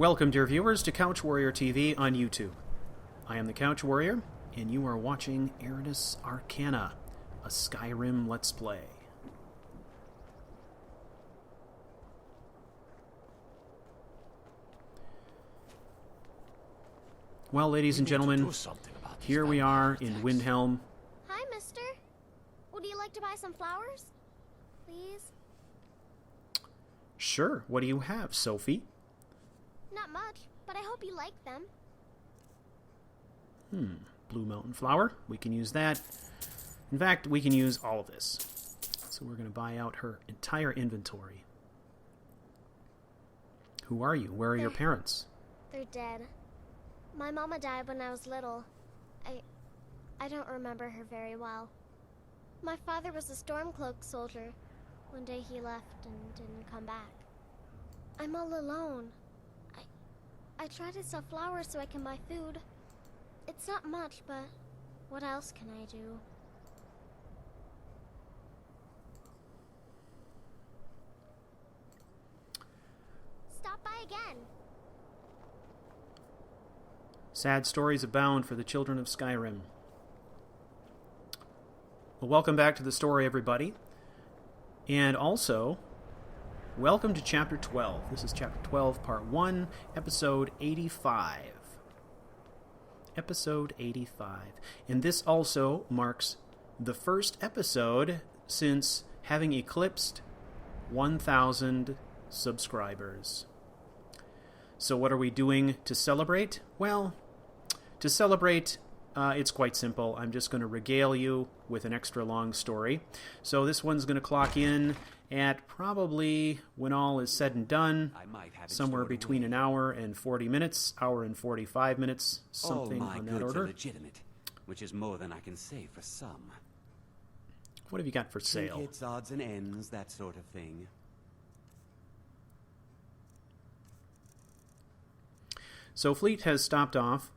Welcome, dear viewers, to CouchWarrior TV on YouTube. I am the CouchWarrior, and you are watching Eridus Arcana, a Skyrim Let's Play. Well, ladies and gentlemen, here we are in Windhelm. Hi, mister. Would you like to buy some flowers? Please? Sure, what do you have, Sophie? Not much, but I hope you like them. Blue mountain flower. We can use that. In fact, we can use all of this. So we're going to buy out her entire inventory. Who are you? Where are your parents? They're dead. My mama died when I was little. I don't remember her very well. My father was a Stormcloak soldier. One day he left and didn't come back. I'm all alone. I try to sell flowers so I can buy food. It's not much, but what else can I do? Stop by again. Sad stories abound for the children of Skyrim. Well, welcome back to the story, everybody. And also, welcome to Chapter 12. This is Chapter 12, Part 1, Episode 85. Episode 85. And this also marks the first episode since having eclipsed 1,000 subscribers. So what are we doing to celebrate? Well, to celebrate, it's quite simple. I'm just going to regale you with an extra long story. So this one's going to clock in at probably, when all is said and done, somewhere between an hour and 40 minutes, hour and 45 minutes, something on that order. Are legitimate, which is more than I can say for some. What have you got for sale? Trinkets, odds and ends, that sort of thing. So Fleet has stopped off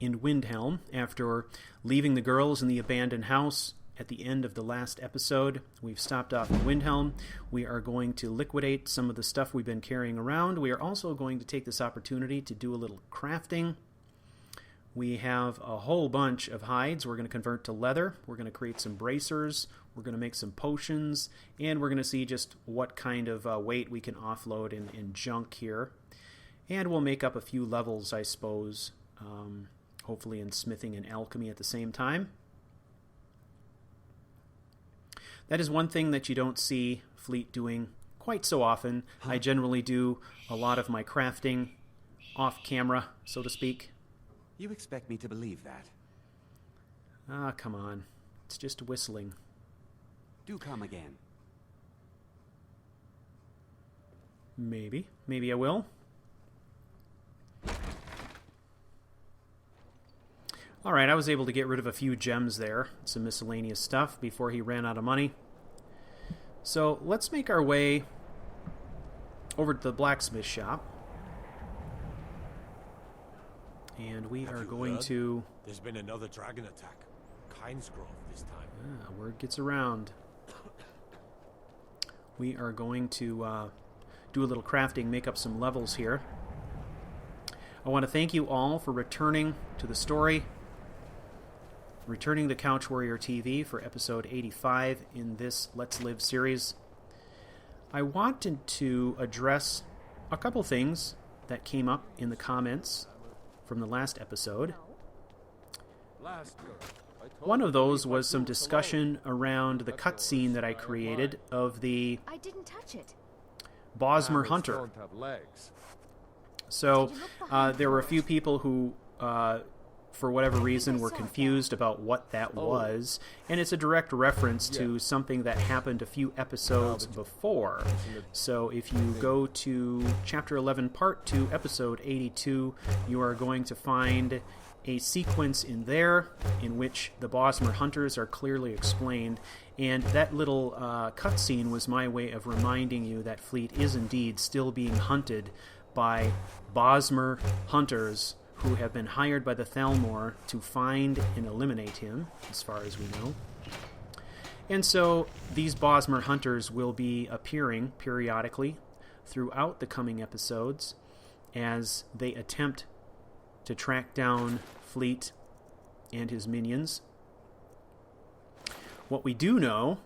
in Windhelm after leaving the girls in the abandoned house at the end of the last episode. We've stopped off in Windhelm. We are going to liquidate some of the stuff we've been carrying around. We are also going to take this opportunity to do a little crafting. We have a whole bunch of hides we're going to convert to leather. We're going to create some bracers. We're going to make some potions. And we're going to see just what kind of weight we can offload in junk here. And we'll make up a few levels, I suppose, hopefully in smithing and alchemy at the same time. That is one thing that you don't see Fleet doing quite so often. I generally do a lot of my crafting off camera, so to speak. You expect me to believe that? Ah, come on. It's just whistling. Do come again. Maybe. Maybe I will. Alright, I was able to get rid of a few gems there, some miscellaneous stuff, before he ran out of money. So, let's make our way over to the blacksmith shop. And we are going to... There's been another dragon attack. Kinesgrove this time. Word gets around. We are going to do a little crafting, make up some levels here. I want to thank you all for returning to the story. Returning to CouchWarrior TV for episode 85 in this Let's Live series. I wanted to address a couple things that came up in the comments from the last episode. One of those was some discussion around the cutscene that I created of the Bosmer Hunter. So there were a few people who for whatever reason, were confused about what that was, and it's a direct reference to something that happened a few episodes before. So if you go to Chapter 11, Part 2, Episode 82, you are going to find a sequence in there in which the Bosmer Hunters are clearly explained, and that little cutscene was my way of reminding you that Fleet is indeed still being hunted by Bosmer Hunters who have been hired by the Thalmor to find and eliminate him, as far as we know. And so these Bosmer Hunters will be appearing periodically throughout the coming episodes, as they attempt to track down Fleet and his minions. What we do know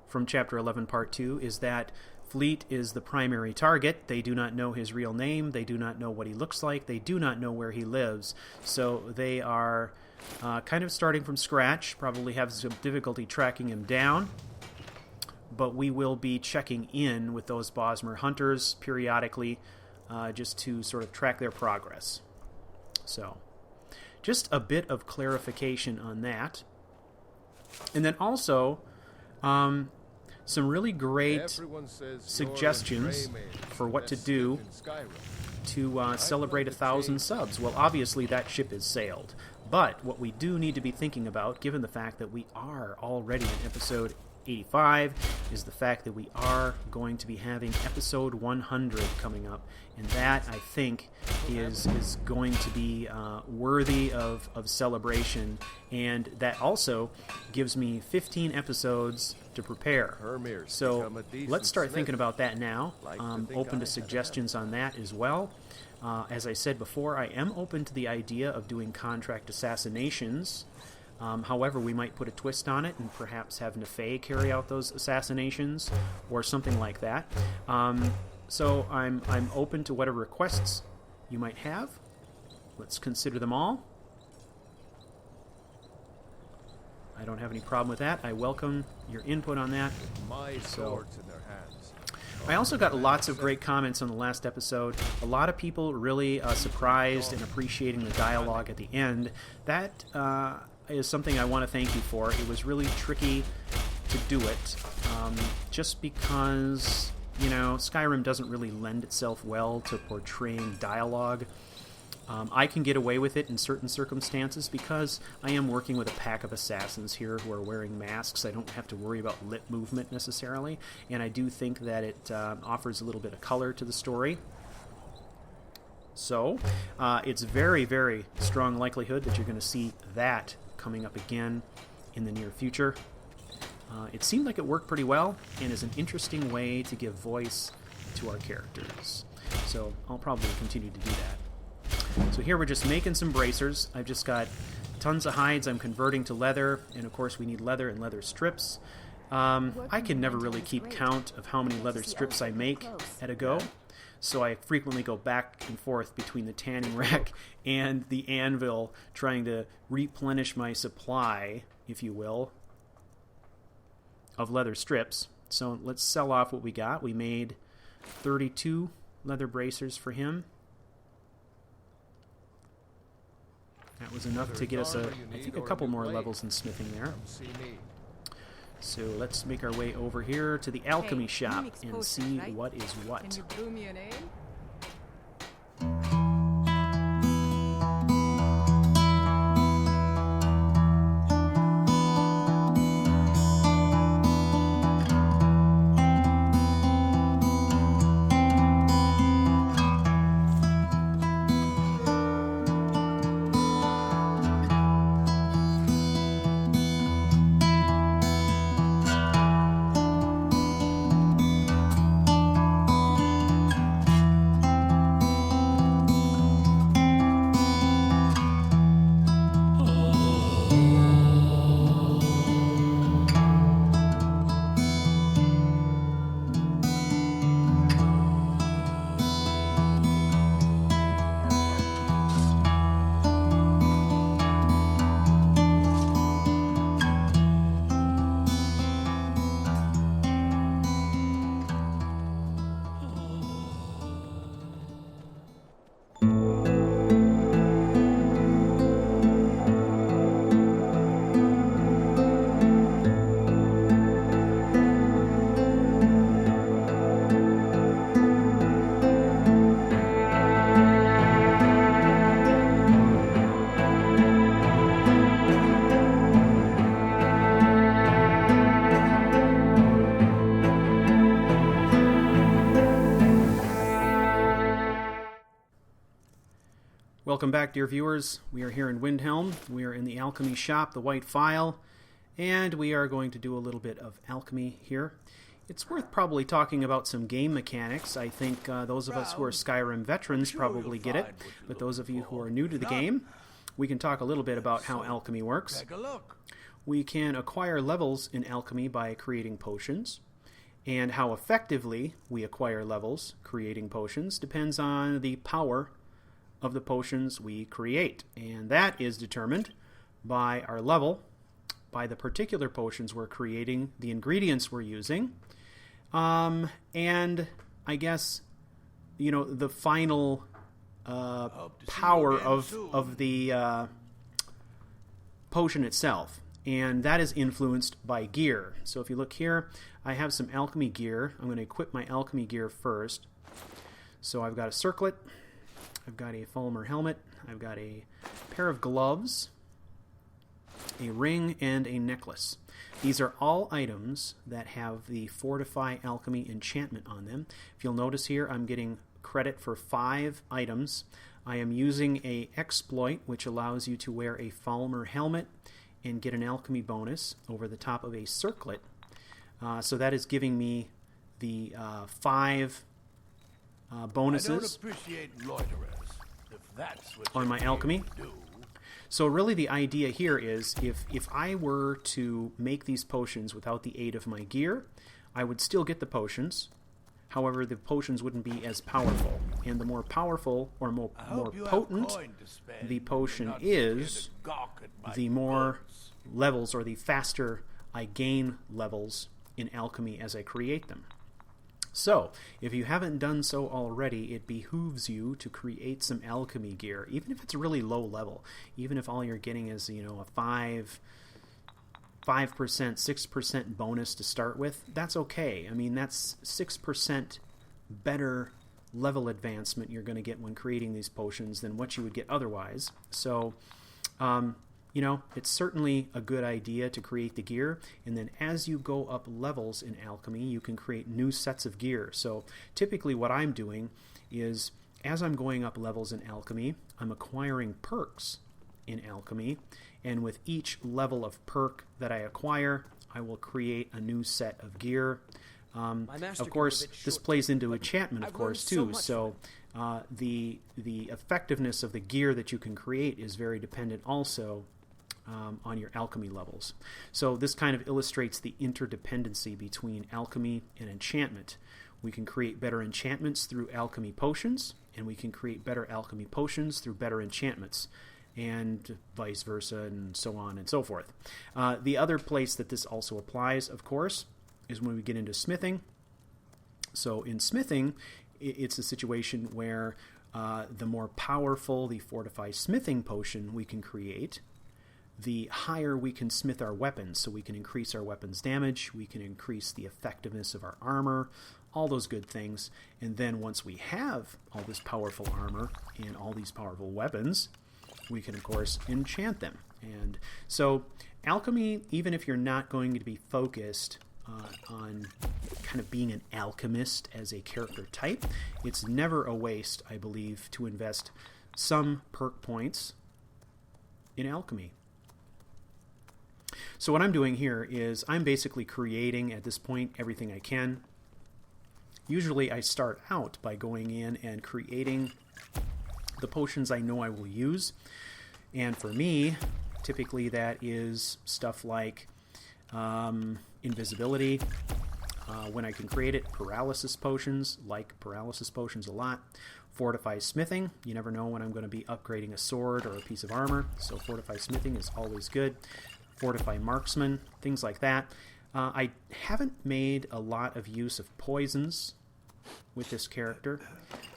from Chapter 11, Part 2, is that Fleet is the primary target. They do not know his real name. They do not know what he looks like. They do not know where he lives. So they are kind of starting from scratch, probably have some difficulty tracking him down. But we will be checking in with those Bosmer Hunters periodically just to sort of track their progress. So, just a bit of clarification on that. And then also, some really great suggestions for what to do to celebrate 1,000 subs. Well, obviously that ship is sailed. But what we do need to be thinking about, given the fact that we are already in episode 85, is the fact that we are going to be having episode 100 coming up. And that, I think, is going to be worthy of celebration. And that also gives me 15 episodes to prepare. So let's start thinking about that now. I'm open to suggestions on that as well. As I said before, I am open to the idea of doing contract assassinations. However, we might put a twist on it and perhaps have Nephae carry out those assassinations or something like that. So I'm open to whatever requests you might have. Let's consider them all. I don't have any problem with that. I welcome your input on that. I also got lots of great comments on the last episode. A lot of people really surprised and appreciating the dialogue at the end. That is something I want to thank you for. It was really tricky to do it, just because, you know, Skyrim doesn't really lend itself well to portraying dialogue. I can get away with it in certain circumstances because I am working with a pack of assassins here who are wearing masks. I don't have to worry about lip movement necessarily, and I do think that it offers a little bit of color to the story. So, it's very, very strong likelihood that you're going to see that coming up again in the near future. It seemed like it worked pretty well and is an interesting way to give voice to our characters. So I'll probably continue to do that. So here we're just making some bracers. I've just got tons of hides I'm converting to leather, and of course we need leather and leather strips. I can never really keep count of how many leather strips I make at a go, so I frequently go back and forth between the tanning rack and the anvil, trying to replenish my supply, if you will, of leather strips. So let's sell off what we got. We made 32 leather bracers for him. That was enough to get us, I think, a couple more levels in smithing there. So let's make our way over here to the Alchemy shop and see what is what. Can you brew me an ale? Welcome back, dear viewers. We are here in Windhelm. We are in the Alchemy shop, the White Phial, and we are going to do a little bit of alchemy here. it's worth probably talking about some game mechanics. I think those of us who are Skyrim veterans probably get it, but those of you who are new to the game, we can talk a little bit about how alchemy works. Take a look. We can acquire levels in alchemy by creating potions, and how effectively we acquire levels creating potions depends on the power of the potions we create, and that is determined by our level, by the particular potions we're creating, the ingredients we're using, and I guess, the final power of the potion itself. And that is influenced by gear. So if you look here, I have some alchemy gear. I'm going to equip my alchemy gear first. So I've got a circlet, I've got a Fulmer helmet, I've got a pair of gloves, a ring, and a necklace. These are all items that have the Fortify Alchemy enchantment on them. If you'll notice here, I'm getting credit for 5 items. I am using a exploit, which allows you to wear a Fulmer helmet and get an alchemy bonus over the top of a circlet. So that is giving me the 5 bonuses. I don't appreciate loiterers, if that's what on my alchemy. So really the idea here is if I were to make these potions without the aid of my gear, I would still get the potions. However, the potions wouldn't be as powerful. And the more powerful or more potent the potion is, the more levels, or the faster I gain levels in alchemy as I create them. So, if you haven't done so already, it behooves you to create some alchemy gear, even if it's really low level. Even if all you're getting is, a 5%, 6% bonus to start with, that's okay. I mean, that's 6% better level advancement you're going to get when creating these potions than what you would get otherwise. So, it's certainly a good idea to create the gear, and then as you go up levels in alchemy, you can create new sets of gear. So typically what I'm doing is, as I'm going up levels in alchemy, I'm acquiring perks in alchemy, and with each level of perk that I acquire, I will create a new set of gear. Of course, this plays into enchantment, of course, too. So the effectiveness of the gear that you can create is very dependent also on your alchemy levels. So this kind of illustrates the interdependency between alchemy and enchantment. We can create better enchantments through alchemy potions, and we can create better alchemy potions through better enchantments, and vice versa, and so on and so forth. The other place that this also applies, of course, is when we get into smithing. So in smithing, it's a situation where the more powerful the Fortify Smithing Potion we can create, the higher we can smith our weapons. So we can increase our weapons damage, we can increase the effectiveness of our armor, all those good things. And then once we have all this powerful armor and all these powerful weapons, we can, of course, enchant them. And so alchemy, even if you're not going to be focused on kind of being an alchemist as a character type, it's never a waste, I believe, to invest some perk points in alchemy. So what I'm doing here is I'm basically creating, at this point, everything I can. Usually I start out by going in and creating the potions I know I will use. And for me, typically that is stuff like invisibility, when I can create it, paralysis potions, like paralysis potions a lot. Fortify smithing, you never know when I'm going to be upgrading a sword or a piece of armor, so fortify smithing is always good. Fortify marksman, things like that. I haven't made a lot of use of poisons with this character,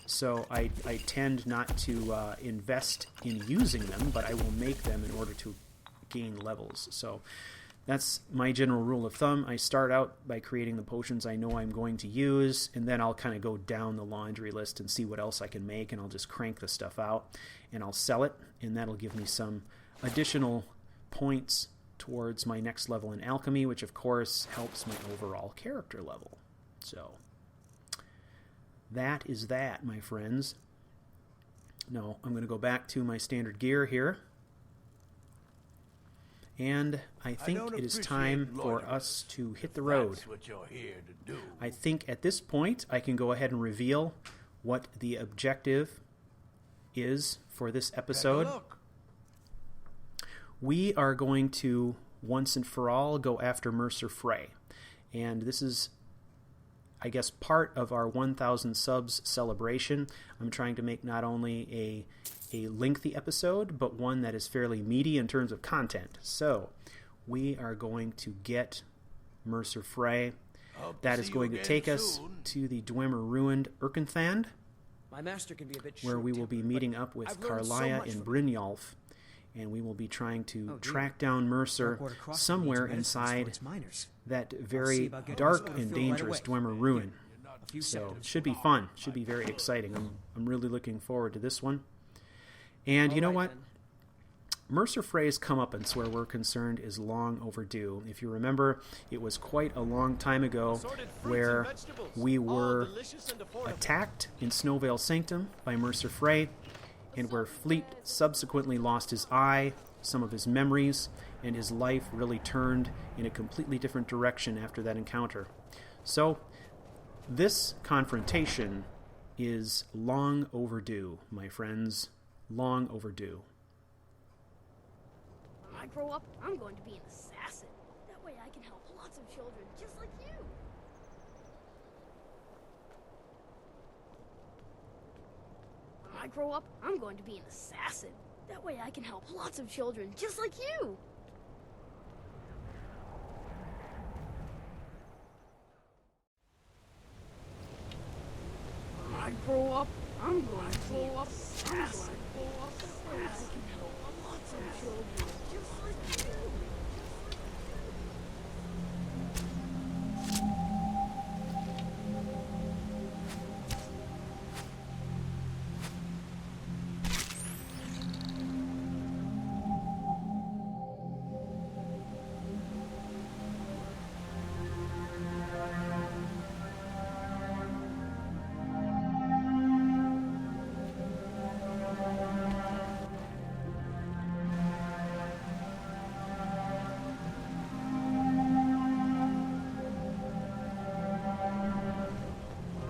so I tend not to invest in using them, but I will make them in order to gain levels. So that's my general rule of thumb. I start out by creating the potions I know I'm going to use, and then I'll kind of go down the laundry list and see what else I can make, and I'll just crank the stuff out, and I'll sell it, and that'll give me some additional points towards my next level in alchemy, which of course helps my overall character level. So that is that, my friends. Now I'm going to go back to my standard gear here. And I think don't it is appreciate time for loiterers, us to hit the if road. That's what you're here to do. I think at this point I can go ahead and reveal what the objective is for this episode. Take a look. We are going to, once and for all, go after Mercer Frey. And this is, I guess, part of our 1,000 subs celebration. I'm trying to make not only a lengthy episode, but one that is fairly meaty in terms of content. So, we are going to get Mercer Frey. Hope That see is you going to again take us soon. to the Dwemer ruined Erkenthand, My master can be a bit where we will be short-tempered, meeting but up with I've learned so Carlia much and from Brynjolf, and we will be trying to dear. track down Mercer Darkwater Crossing somewhere needs medicines for inside its miners. that see very about getting dark this and filled right dangerous away. Dwemer ruin. A few So seconds. it should be fun. Should be very exciting. I'm really looking forward to this one. And you know All right, what? then. Mercer Frey's comeuppance, where we're concerned, is long overdue. If you remember, it was quite a long time ago where we were attacked in Snowvale Sanctum by Mercer Frey, and where Fleet subsequently lost his eye, some of his memories, and his life really turned in a completely different direction after that encounter. So, this confrontation is long overdue, my friends. Long overdue. When I grow up, I'm going to be an assassin. That way I can help lots of children just like you. When I grow up, I'm going to be an assassin. That way I can help lots of children just like you. When I grow up, I'm going to be an assassin. That way I can help lots of children just like you.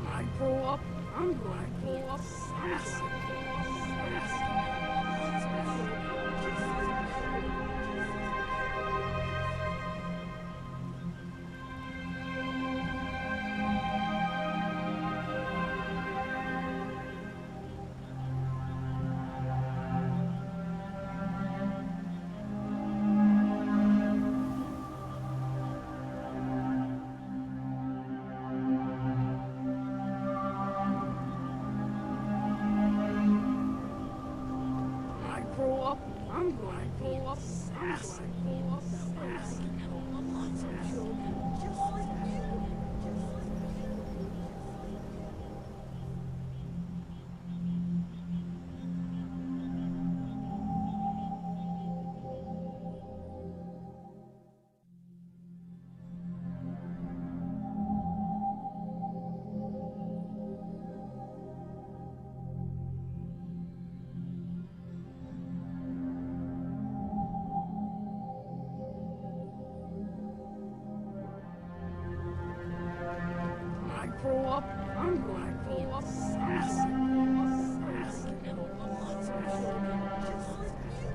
When I grow up, I'm going to be an assassin. When I grow up, I'm going to be an assassin. That way I can help lots of children just like you. When I grow up, I'm going to be an assassin. I can help lots of children just like you.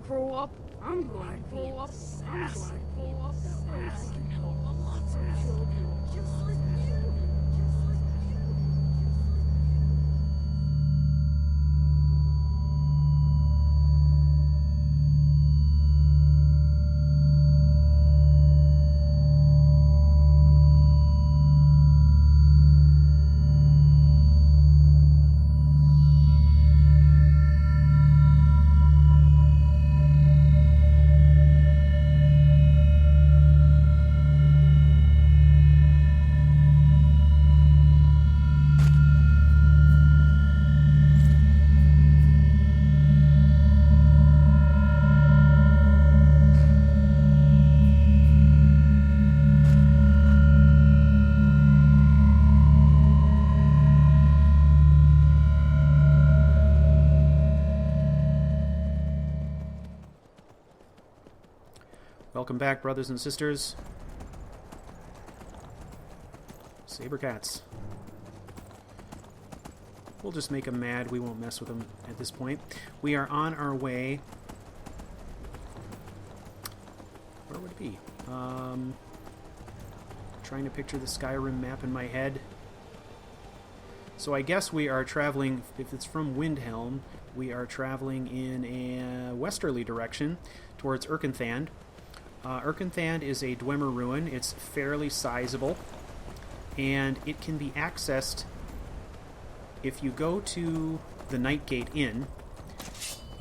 grow up, I'm going to grow up. I'm going to grow up and kill lots of children just like you. Welcome back, brothers and sisters. Sabercats. We'll just make them mad. We won't mess with them at this point. We are on our way. Where would it be? Trying to picture the Skyrim map in my head. So I guess we are traveling, if it's from Windhelm, we are traveling in a westerly direction towards Erkenthand. Erkenthand is a Dwemer ruin. It's fairly sizable, and it can be accessed if you go to the Nightgate Inn.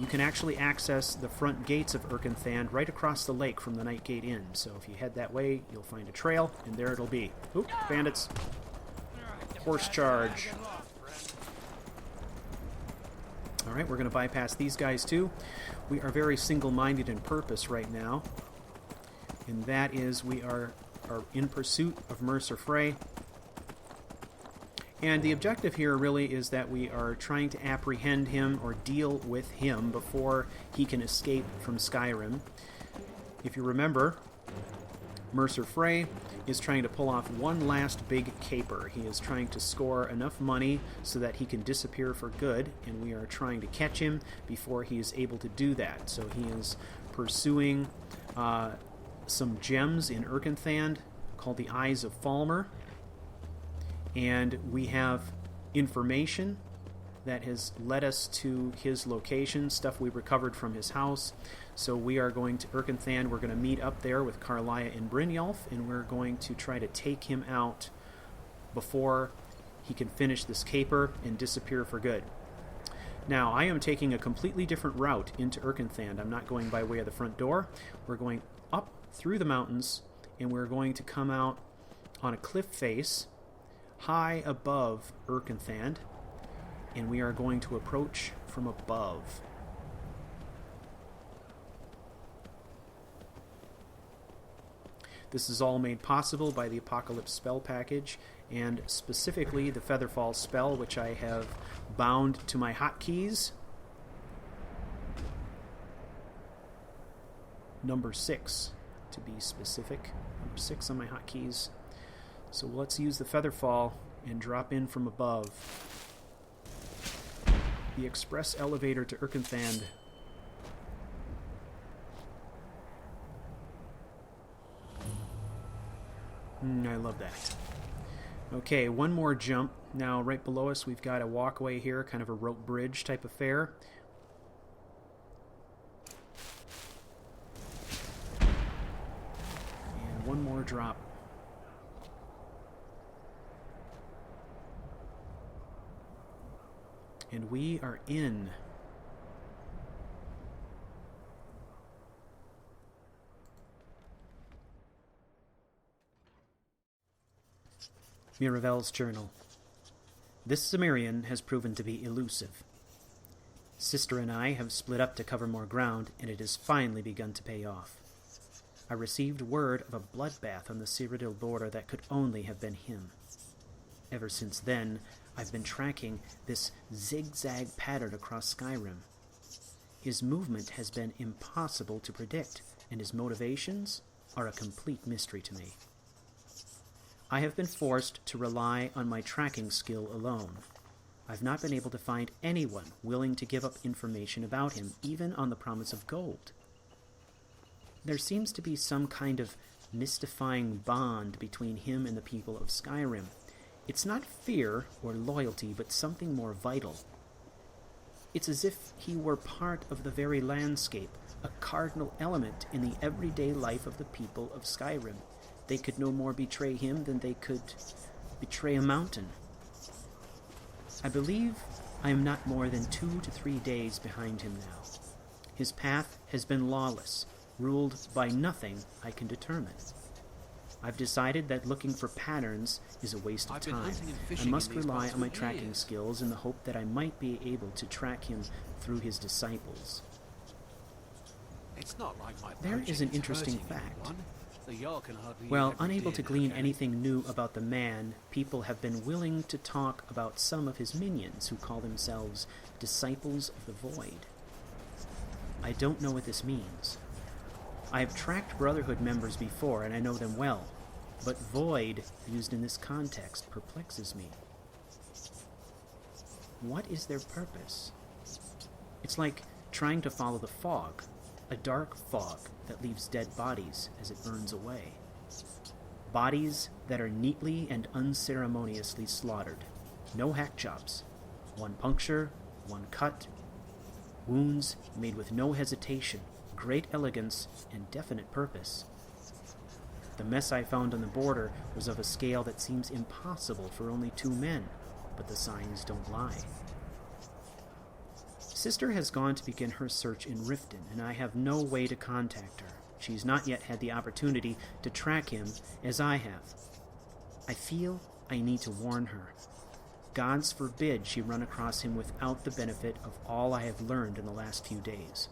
You can actually access the front gates of Erkenthand right across the lake from the Nightgate Inn. So if you head that way, you'll find a trail, and there it'll be. Oop, bandits. Horse charge. Alright, we're going to bypass these guys too. We are very single-minded in purpose right now. And that is, we are in pursuit of Mercer Frey. And the objective here really is that we are trying to apprehend him or deal with him before he can escape from Skyrim. If you remember, Mercer Frey is trying to pull off one last big caper. He is trying to score enough money so that he can disappear for good, and we are trying to catch him before he is able to do that. So he is pursuing some gems in Erkenthand called the Eyes of Falmer, and we have information that has led us to his location, stuff we recovered from his house. So we are going to Erkenthand. We're going to meet up there with Carlia and Brynjolf, and we're going to try to take him out before he can finish this caper and disappear for good. Now, I am taking a completely different route into Erkenthand. I'm not going by way of the front door. We're going up through the mountains, and we're going to come out on a cliff face high above Erkenthand, and we are going to approach from above. This is all made possible by the Apocalypse spell package, and specifically the Featherfall spell, which I have bound to my hotkeys. Number 6, to be specific. Number 6 on my hotkeys. So let's use the Featherfall and drop in from above. The express elevator to Erkenthand. I love that. Okay, one more jump. Now, right below us, we've got a walkway here, kind of a rope bridge type affair. And one more drop. And we are in. Miravel's journal. This Cimmerian has proven to be elusive. Sister and I have split up to cover more ground, and it has finally begun to pay off. I received word of a bloodbath on the Cyrodiil border that could only have been him. Ever since then, I've been tracking this zigzag pattern across Skyrim. His movement has been impossible to predict, and his motivations are a complete mystery to me. I have been forced to rely on my tracking skill alone. I've not been able to find anyone willing to give up information about him, even on the promise of gold. There seems to be some kind of mystifying bond between him and the people of Skyrim. It's not fear or loyalty, but something more vital. It's as if he were part of the very landscape, a cardinal element in the everyday life of the people of Skyrim. They could no more betray him than they could betray a mountain. I believe I am not more than 2 to 3 days behind him now. His path has been lawless, ruled by nothing I can determine. I've decided that looking for patterns is a waste of time. I must rely on my tracking skills in the hope that I might be able to track him through his disciples. It's not like my There is an interesting hurting fact. anyone. The Jarl can hardly While eat every unable to day glean now. anything new about the man, people have been willing to talk about some of his minions who call themselves Disciples of the Void. I don't know what this means. I have tracked Brotherhood members before, and I know them well, but Void, used in this context, perplexes me. What is their purpose? It's like trying to follow the fog, a dark fog that leaves dead bodies as it burns away. Bodies that are neatly and unceremoniously slaughtered. No hack jobs. One puncture, one cut. Wounds made with no hesitation, great elegance, and definite purpose. The mess I found on the border was of a scale that seems impossible for only 2 men, but the signs don't lie. Sister has gone to begin her search in Riften, and I have no way to contact her. She's not yet had the opportunity to track him as I have. I feel I need to warn her. Gods forbid she run across him without the benefit of all I have learned in the last few days.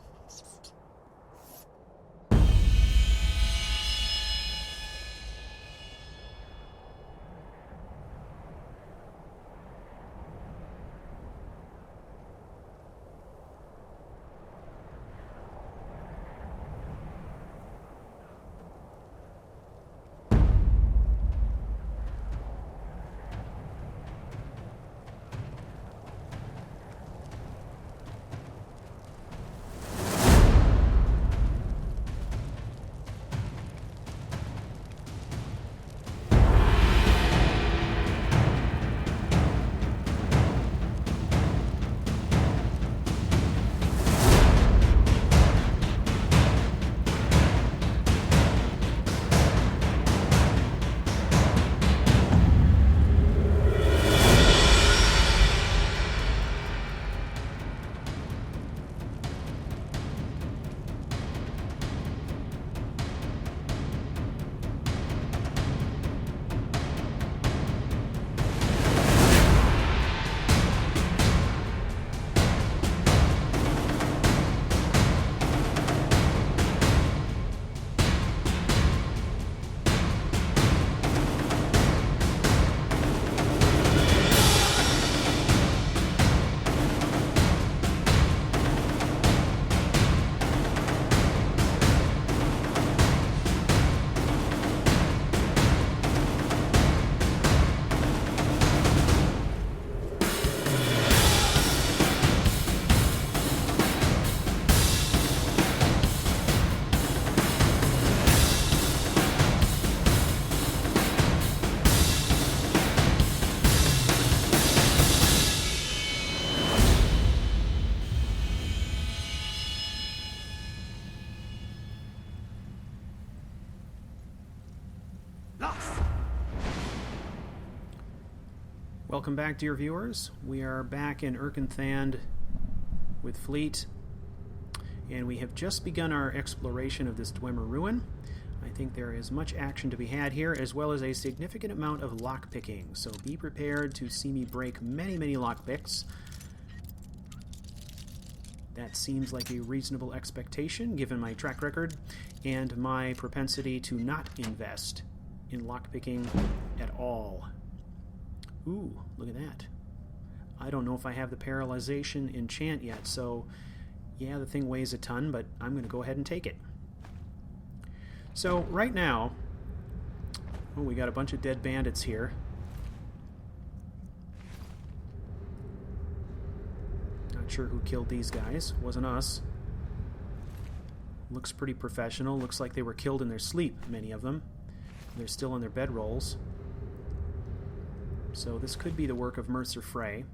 Welcome back, dear viewers. We are back in Erkenthand with Fleet, and we have just begun our exploration of this Dwemer ruin. I think there is much action to be had here, as well as a significant amount of lockpicking, so be prepared to see me break many, many lockpicks. That seems like a reasonable expectation, given my track record and my propensity to not invest in lockpicking at all. Ooh, look at that. I don't know if I have the paralyzation enchant yet, so yeah, the thing weighs a ton, but I'm going to go ahead and take it. So right now, we got a bunch of dead bandits here. Not sure who killed these guys. Wasn't us. Looks pretty professional. Looks like they were killed in their sleep, many of them. They're still on their bedrolls. So this could be the work of Mercer Frey,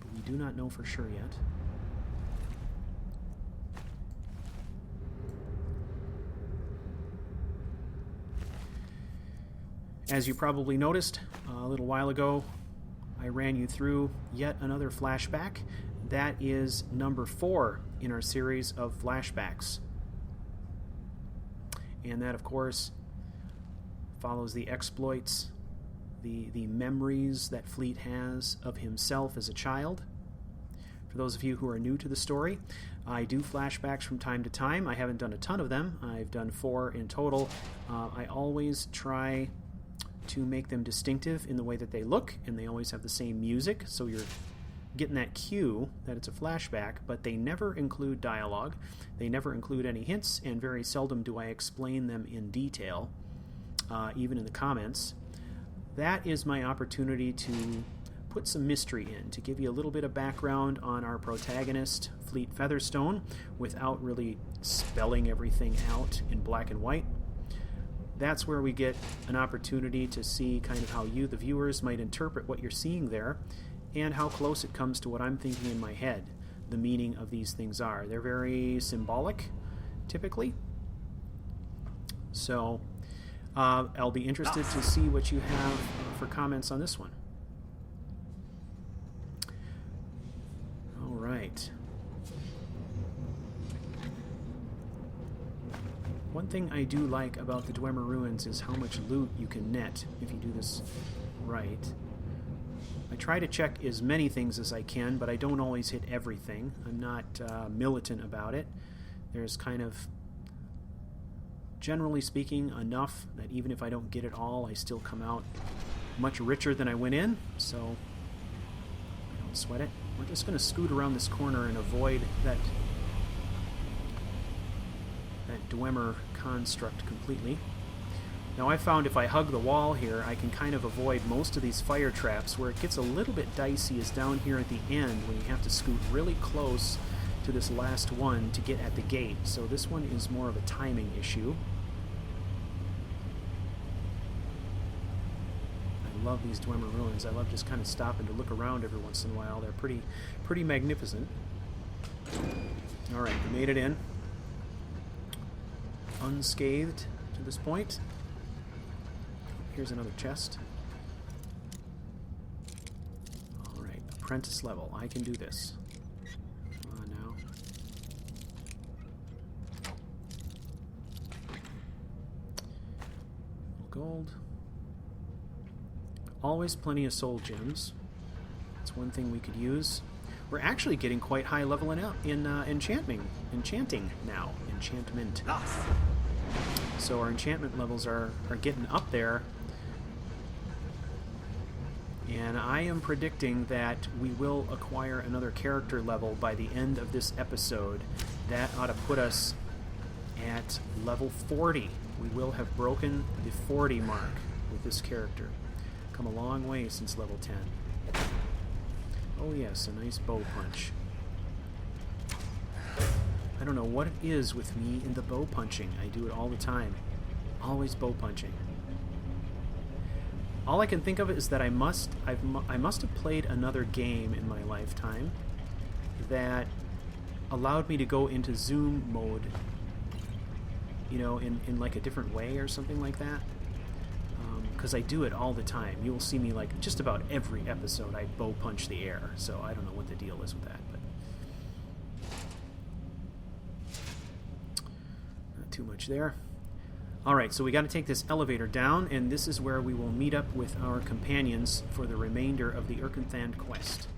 but we do not know for sure yet. As you probably noticed a little while ago, I ran you through yet another flashback. That is number 4 in our series of flashbacks. And that, of course, follows the exploits, the memories that Fleet has of himself as a child. For those of you who are new to the story, I do flashbacks from time to time. I haven't done a ton of them. I've done 4 in total. I always try to make them distinctive in the way that they look, and they always have the same music, so you're getting that cue that it's a flashback, but they never include dialogue. They never include any hints, and very seldom do I explain them in detail, even in the comments. That is my opportunity to put some mystery in, to give you a little bit of background on our protagonist, Fleet Featherstone, without really spelling everything out in black and white. That's where we get an opportunity to see kind of how you, the viewers, might interpret what you're seeing there, and how close it comes to what I'm thinking in my head the meaning of these things are. They're very symbolic, typically. So I'll be interested to see what you have for comments on this one. All right. One thing I do like about the Dwemer Ruins is how much loot you can net if you do this right. I try to check as many things as I can, but I don't always hit everything. I'm not militant about it. There's kind of, generally speaking, enough that even if I don't get it all, I still come out much richer than I went in, so I don't sweat it. We're just going to scoot around this corner and avoid that Dwemer construct completely. Now I found if I hug the wall here, I can kind of avoid most of these fire traps. Where it gets a little bit dicey is down here at the end when you have to scoot really close to this last one to get at the gate. So this one is more of a timing issue. I love these Dwemer Ruins. I love just kind of stopping to look around every once in a while. They're pretty magnificent. Alright, we made it in. Unscathed to this point. Here's another chest. Alright, apprentice level. I can do this. Come on now. Gold. Always plenty of soul gems. That's one thing we could use. We're actually getting quite high level in enchanting now. Enchantment. So our enchantment levels are getting up there. And I am predicting that we will acquire another character level by the end of this episode. That ought to put us at level 40. We will have broken the 40 mark with this character. Come a long way since level 10. Oh yes, a nice bow punch. I don't know what it is with me in the bow punching. I do it all the time. Always bow punching. All I can think of is that I must have played another game in my lifetime that allowed me to go into zoom mode, you know, in like a different way or something like that. Because I do it all the time. You will see me like just about every episode I bow punch the air. So I don't know what the deal is with that, but not too much there. Alright, so we got to take this elevator down, and this is where we will meet up with our companions for the remainder of the Urkenthan quest.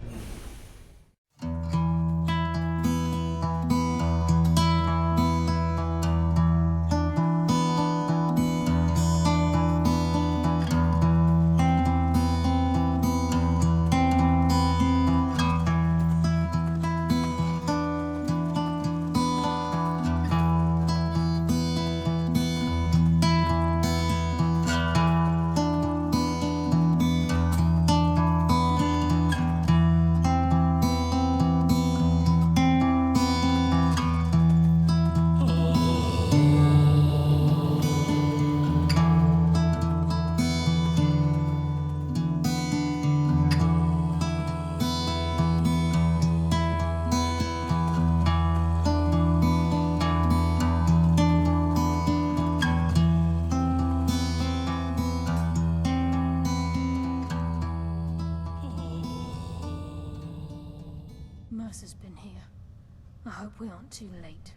Mercer's been here. I hope we aren't too late.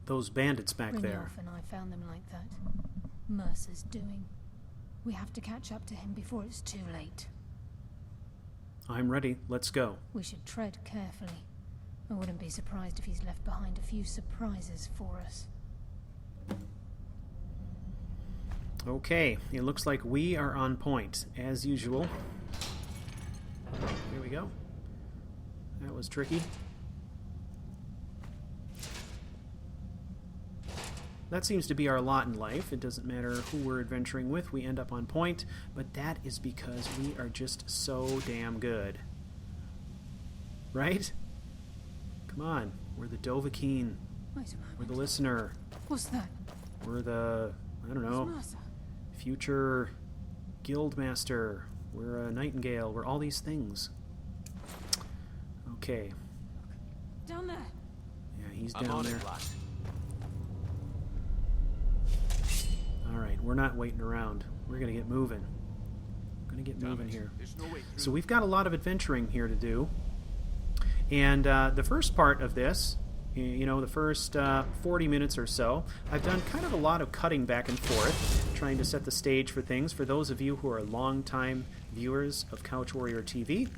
Those bandits back there. Brenuin and I found them like that. Mercer's doing. We have to catch up to him before it's too late. I'm ready. Let's go. We should tread carefully. I wouldn't be surprised if he's left behind a few surprises for us. Okay, it looks like we are on point, as usual. Here we go. That was tricky. That seems to be our lot in life. It doesn't matter who we're adventuring with, we end up on point, but that is because we are just so damn good. Right? Come on, we're the Dovahkiin. Wait a moment. We're the listener. What's that? We're the, I don't know, It's Mercer. future guildmaster. We're a nightingale. We're all these things. Okay. Down there. Yeah, he's I'm down on there. it, lad. Alright, we're not waiting around. We're going to get moving. We're going to get moving here. There's no way through. So we've got a lot of adventuring here to do. And the first part of this, you know, the first 40 minutes or so, I've done kind of a lot of cutting back and forth, trying to set the stage for things. For those of you who are longtime viewers of CouchWarrior TV,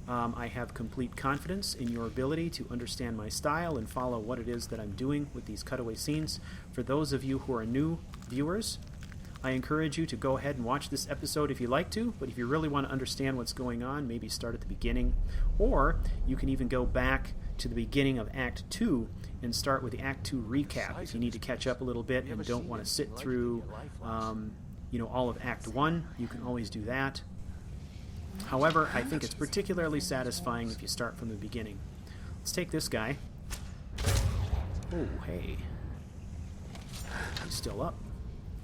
I have complete confidence in your ability to understand my style and follow what it is that I'm doing with these cutaway scenes. For those of you who are new viewers, I encourage you to go ahead and watch this episode if you like to, but if you really want to understand what's going on, maybe start at the beginning, or you can even go back to the beginning of Act 2 and start with the Act 2 recap if you need to catch up a little bit and don't want to sit through you know, all of Act 1. You can always do that. However, I think it's particularly satisfying if you start from the beginning. Let's take this guy. Oh, hey. He's still up.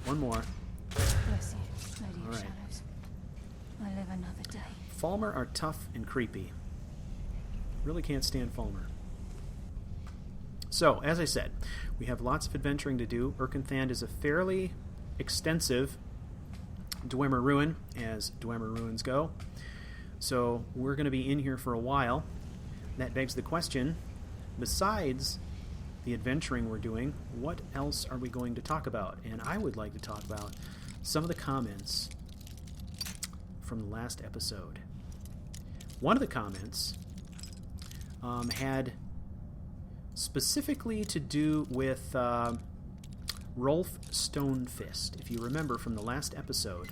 One more. Bless you, Lady All of right. Shadows. I live another day. Falmer are tough and creepy. Really can't stand Falmer. So, as I said, we have lots of adventuring to do. Erkenthand is a fairly extensive Dwemer Ruin, as Dwemer Ruins go. So, we're going to be in here for a while. That begs the question, besides the adventuring we're doing, what else are we going to talk about? And I would like to talk about some of the comments from the last episode. One of the comments had specifically to do with Rolf Stonefist. If you remember from the last episode,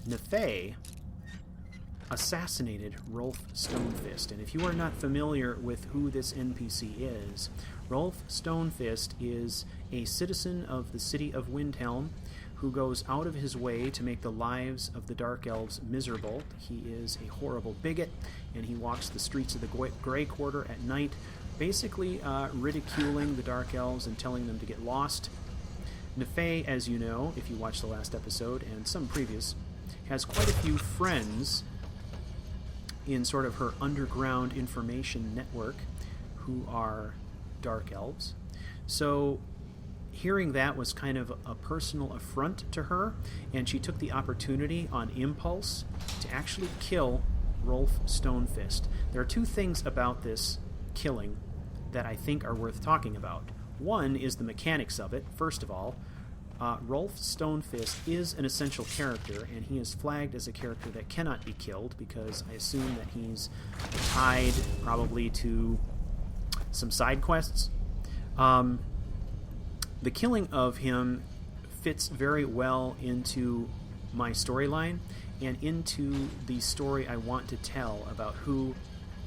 Nephae assassinated Rolf Stonefist. And if you are not familiar with who this NPC is, Rolf Stonefist is a citizen of the city of Windhelm who goes out of his way to make the lives of the Dark Elves miserable. He is a horrible bigot, and he walks the streets of the Grey Quarter at night, basically ridiculing the Dark Elves and telling them to get lost. Nephae, as you know, if you watched the last episode and some previous, has quite a few friends in sort of her underground information network who are Dark Elves. So hearing that was kind of a personal affront to her, and she took the opportunity on impulse to actually kill Rolf Stonefist. There are two things about this killing that I think are worth talking about. One is the mechanics of it. First of all, Rolf Stonefist is an essential character, and he is flagged as a character that cannot be killed because I assume that he's tied probably to some side quests. The killing of him fits very well into my storyline and into the story I want to tell about who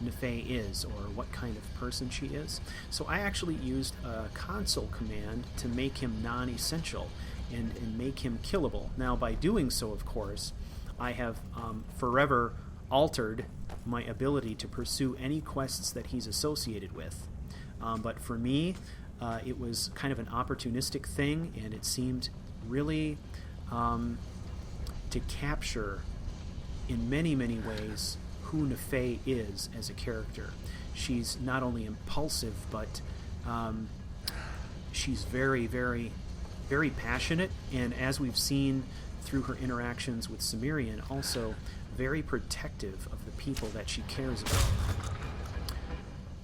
Nephae is, or what kind of person she is. So I actually used a console command to make him non-essential and make him killable. Now, by doing so, of course, I have forever altered my ability to pursue any quests that he's associated with. But for me, it was kind of an opportunistic thing, and it seemed really to capture, in many, many ways, who Nephae is as a character. She's not only impulsive, but she's very, very, very passionate, and as we've seen through her interactions with Cimmerian, also very protective of the people that she cares about.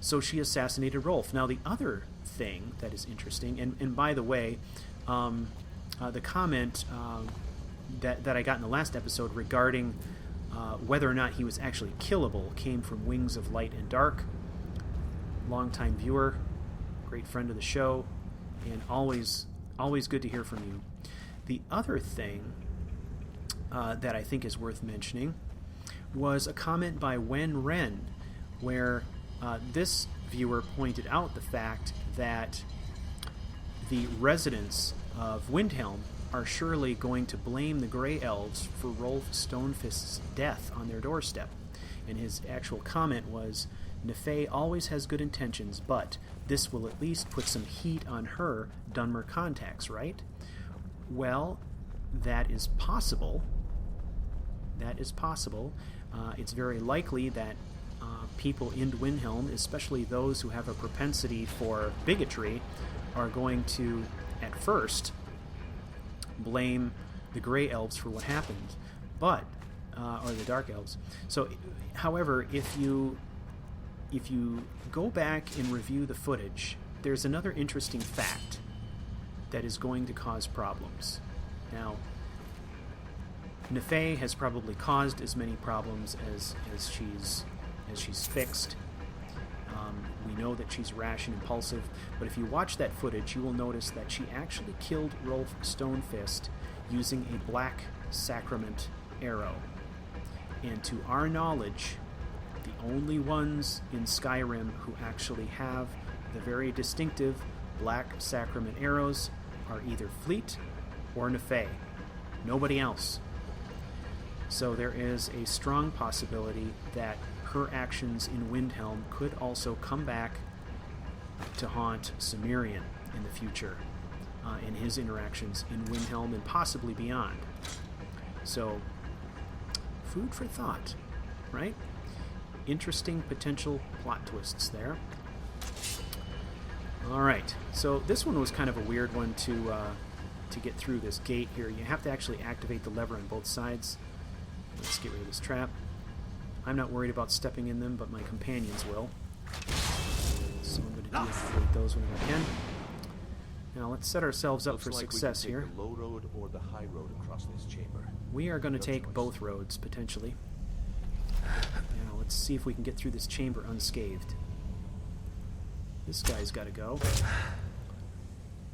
So she assassinated Rolf. Now, the other thing that is interesting, and by the way, the comment that I got in the last episode regarding whether or not he was actually killable came from Wings of Light and Dark, longtime viewer, great friend of the show, and always good to hear from you. The other thing that I think is worth mentioning was a comment by Wen Ren, where this viewer pointed out the fact that the residents of Windhelm are surely going to blame the Grey Elves for Rolf Stonefist's death on their doorstep. And his actual comment was, Nephae always has good intentions, but this will at least put some heat on her Dunmer contacts, right? Well, that is possible. That is possible. It's very likely that people in Windhelm, especially those who have a propensity for bigotry, are going to, at first, blame the Grey Elves for what happened, but or the Dark Elves. So, however, if you go back and review the footage, there's another interesting fact that is going to cause problems. Now, Nephae has probably caused as many problems as she's fixed. We know that she's rash and impulsive, but if you watch that footage, you will notice that she actually killed Rolf Stonefist using a black sacrament arrow. And to our knowledge, the only ones in Skyrim who actually have the very distinctive black sacrament arrows are either Fleet or Nephae. Nobody else. So there is a strong possibility that her actions in Windhelm could also come back to haunt Cimmerian in the future, in his interactions in Windhelm and possibly beyond. So, food for thought, right? Interesting potential plot twists there. All right, so this one was kind of a weird one to get through this gate here. You have to actually activate the lever on both sides. Let's get rid of this trap. I'm not worried about stepping in them, but my companions will. So I'm going to deactivate those whenever I can. Now let's set ourselves up for success here. The low road or the high road across this chamber. We are going to take both roads, potentially. Now let's see if we can get through this chamber unscathed. This guy's got to go.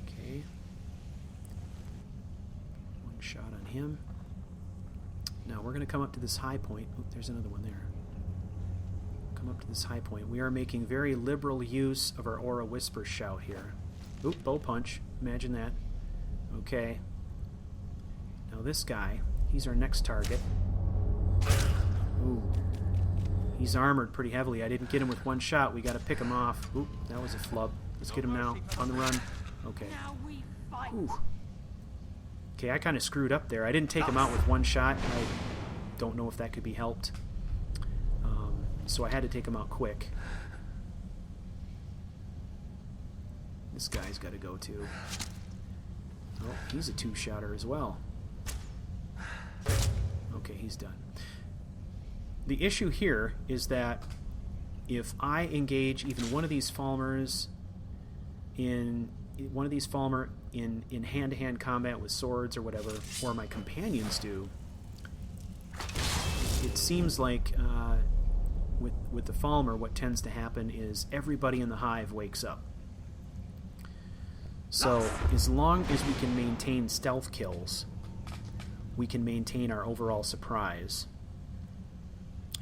Okay. One shot on him. Now we're going to come up to this high point. Oh, there's another one there. Come up to this high point. We are making very liberal use of our Aura Whisper shout here. Oop, bow punch. Imagine that. Okay. Now this guy, he's our next target. Ooh. He's armored pretty heavily. I didn't get him with one shot. We got to pick him off. Oop, that was a flub. Let's get him now. On the run. Okay. Ooh. Okay, I kind of screwed up there. I didn't take him out with one shot. I don't know if that could be helped. So I had to take him out quick. This guy's got to go too. Oh, he's a two-shotter as well. Okay, he's done. The issue here is that if I engage even one of these Falmers in hand-to-hand combat with swords or whatever, or my companions do, it seems like with the Falmer, what tends to happen is everybody in the hive wakes up. So as long as we can maintain stealth kills, we can maintain our overall surprise.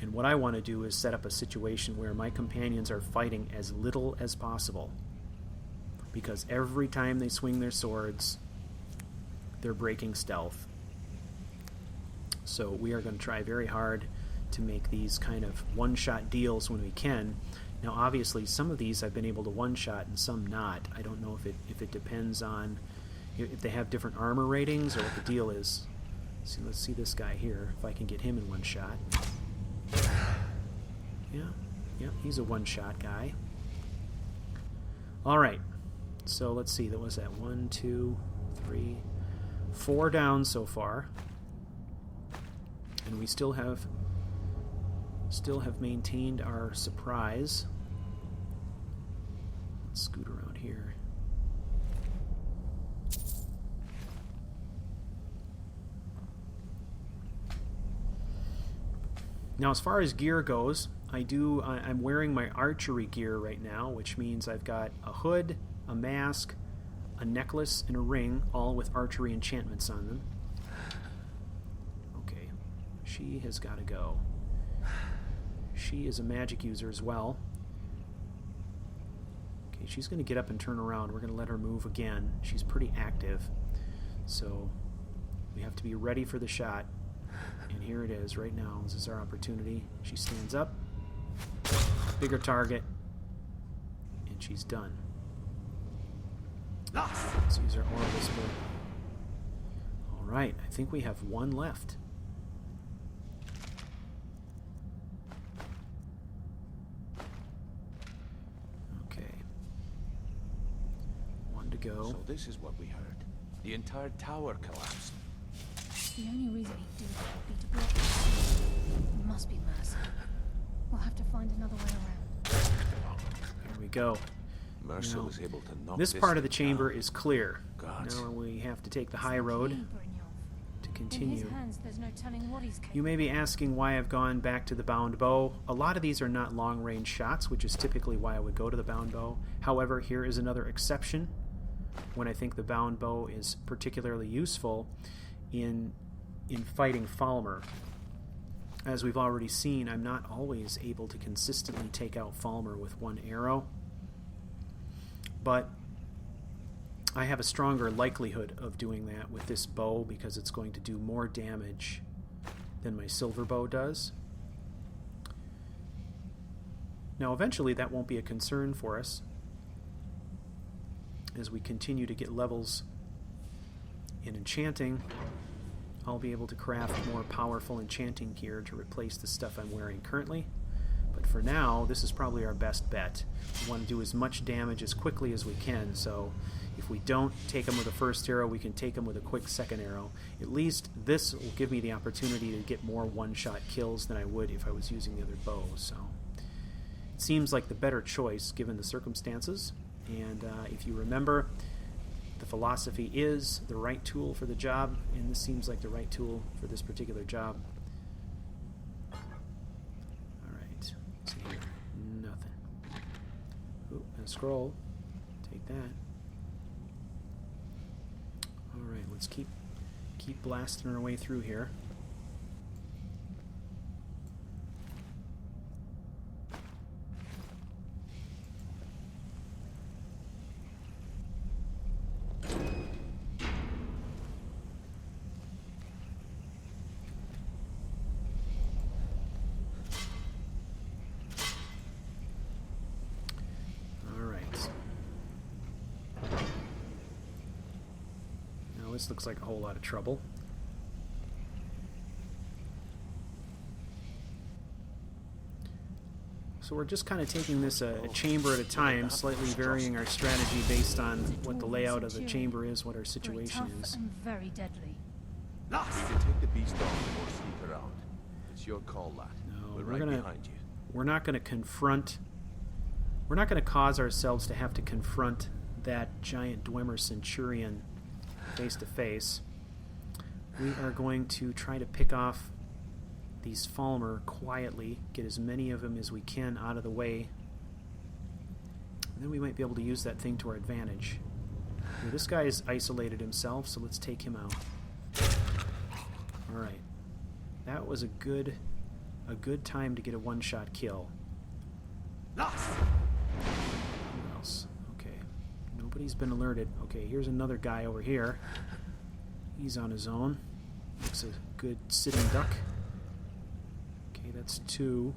And what I want to do is set up a situation where my companions are fighting as little as possible. Because every time they swing their swords, they're breaking stealth. So we are going to try very hard to make these kind of one-shot deals when we can. Now, obviously, some of these I've been able to one-shot and some not. I don't know if it depends on if they have different armor ratings or what the deal is. So let's see this guy here, if I can get him in one shot. Yeah, he's a one-shot guy. All right. So let's see, that was that 1, 2, 3, 4 down so far. And we still have maintained our surprise. Let's scoot around here. Now, as far as gear goes, I'm wearing my archery gear right now, which means I've got a hood, a mask, a necklace, and a ring, all with archery enchantments on them. Okay, she has got to go. She is a magic user as well. Okay, she's going to get up and turn around. We're going to let her move again. She's pretty active, so we have to be ready for the shot. And here it is right now. This is our opportunity. She stands up. Bigger target. And she's done. Let's use our Aura Whisper. Alright, I think we have one left. Okay. One to go. So this is what we heard. The entire tower collapsed. The only reason he'd do that would be to block us. It must be Mercer. We'll have to find another way around. There we go. Mercer Now, was able to knock this part of the thing chamber down. is clear. Gods. Now we have to take the high road to In his continue. hands, there's no telling what he's capable. You may be asking why I've gone back to the bound bow. A lot of these are not long-range shots, which is typically why I would go to the bound bow. However, here is another exception when I think the bound bow is particularly useful in fighting Falmer. As we've already seen, I'm not always able to consistently take out Falmer with one arrow, but I have a stronger likelihood of doing that with this bow because it's going to do more damage than my silver bow does. Now, eventually that won't be a concern for us as we continue to get levels in enchanting. I'll be able to craft more powerful enchanting gear to replace the stuff I'm wearing currently. But for now, this is probably our best bet. We want to do as much damage as quickly as we can, so if we don't take them with a first arrow, we can take them with a quick second arrow. At least this will give me the opportunity to get more one-shot kills than I would if I was using the other bow, so it seems like the better choice given the circumstances. And if you remember, the philosophy is the right tool for the job, and this seems like the right tool for this particular job. Alright, let's see here. Nothing. Ooh, and a scroll. Take that. Alright, let's keep blasting our way through here. This looks like a whole lot of trouble. So we're just kind of taking this a chamber at a time, slightly varying our strategy based on what the layout of the chamber is, what our situation is. And very deadly. We can take the beast on or sneak around. It's your call, lad. No, We're right behind you. We're not going to confront. We're not going to cause ourselves to have to confront that giant Dwemer Centurion face to face. We are going to try to pick off these Falmer quietly, get as many of them as we can out of the way, and then we might be able to use that thing to our advantage. Now, this guy has isolated himself, so let's take him out. Alright. That was a good time to get a one-shot kill. Who else? Okay. Nobody's been alerted. Okay, here's another guy over here. He's on his own. Looks a good sitting duck. Okay, that's 2.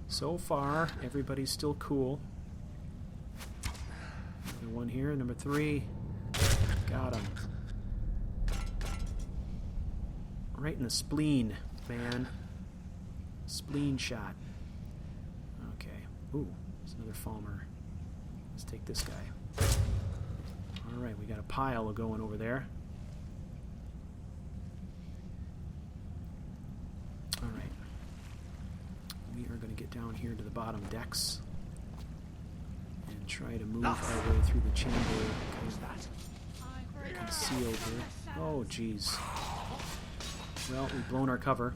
So far, everybody's still cool. Another one here, number 3. Got him. Right in the spleen, man. Spleen shot. Okay. Ooh, there's another Falmer. Let's take this guy. Alright, we got a pile going over there. down here to the bottom decks and try to move our way through the chamber. Kind of concealed here. Oh, jeez. Well, we've blown our cover.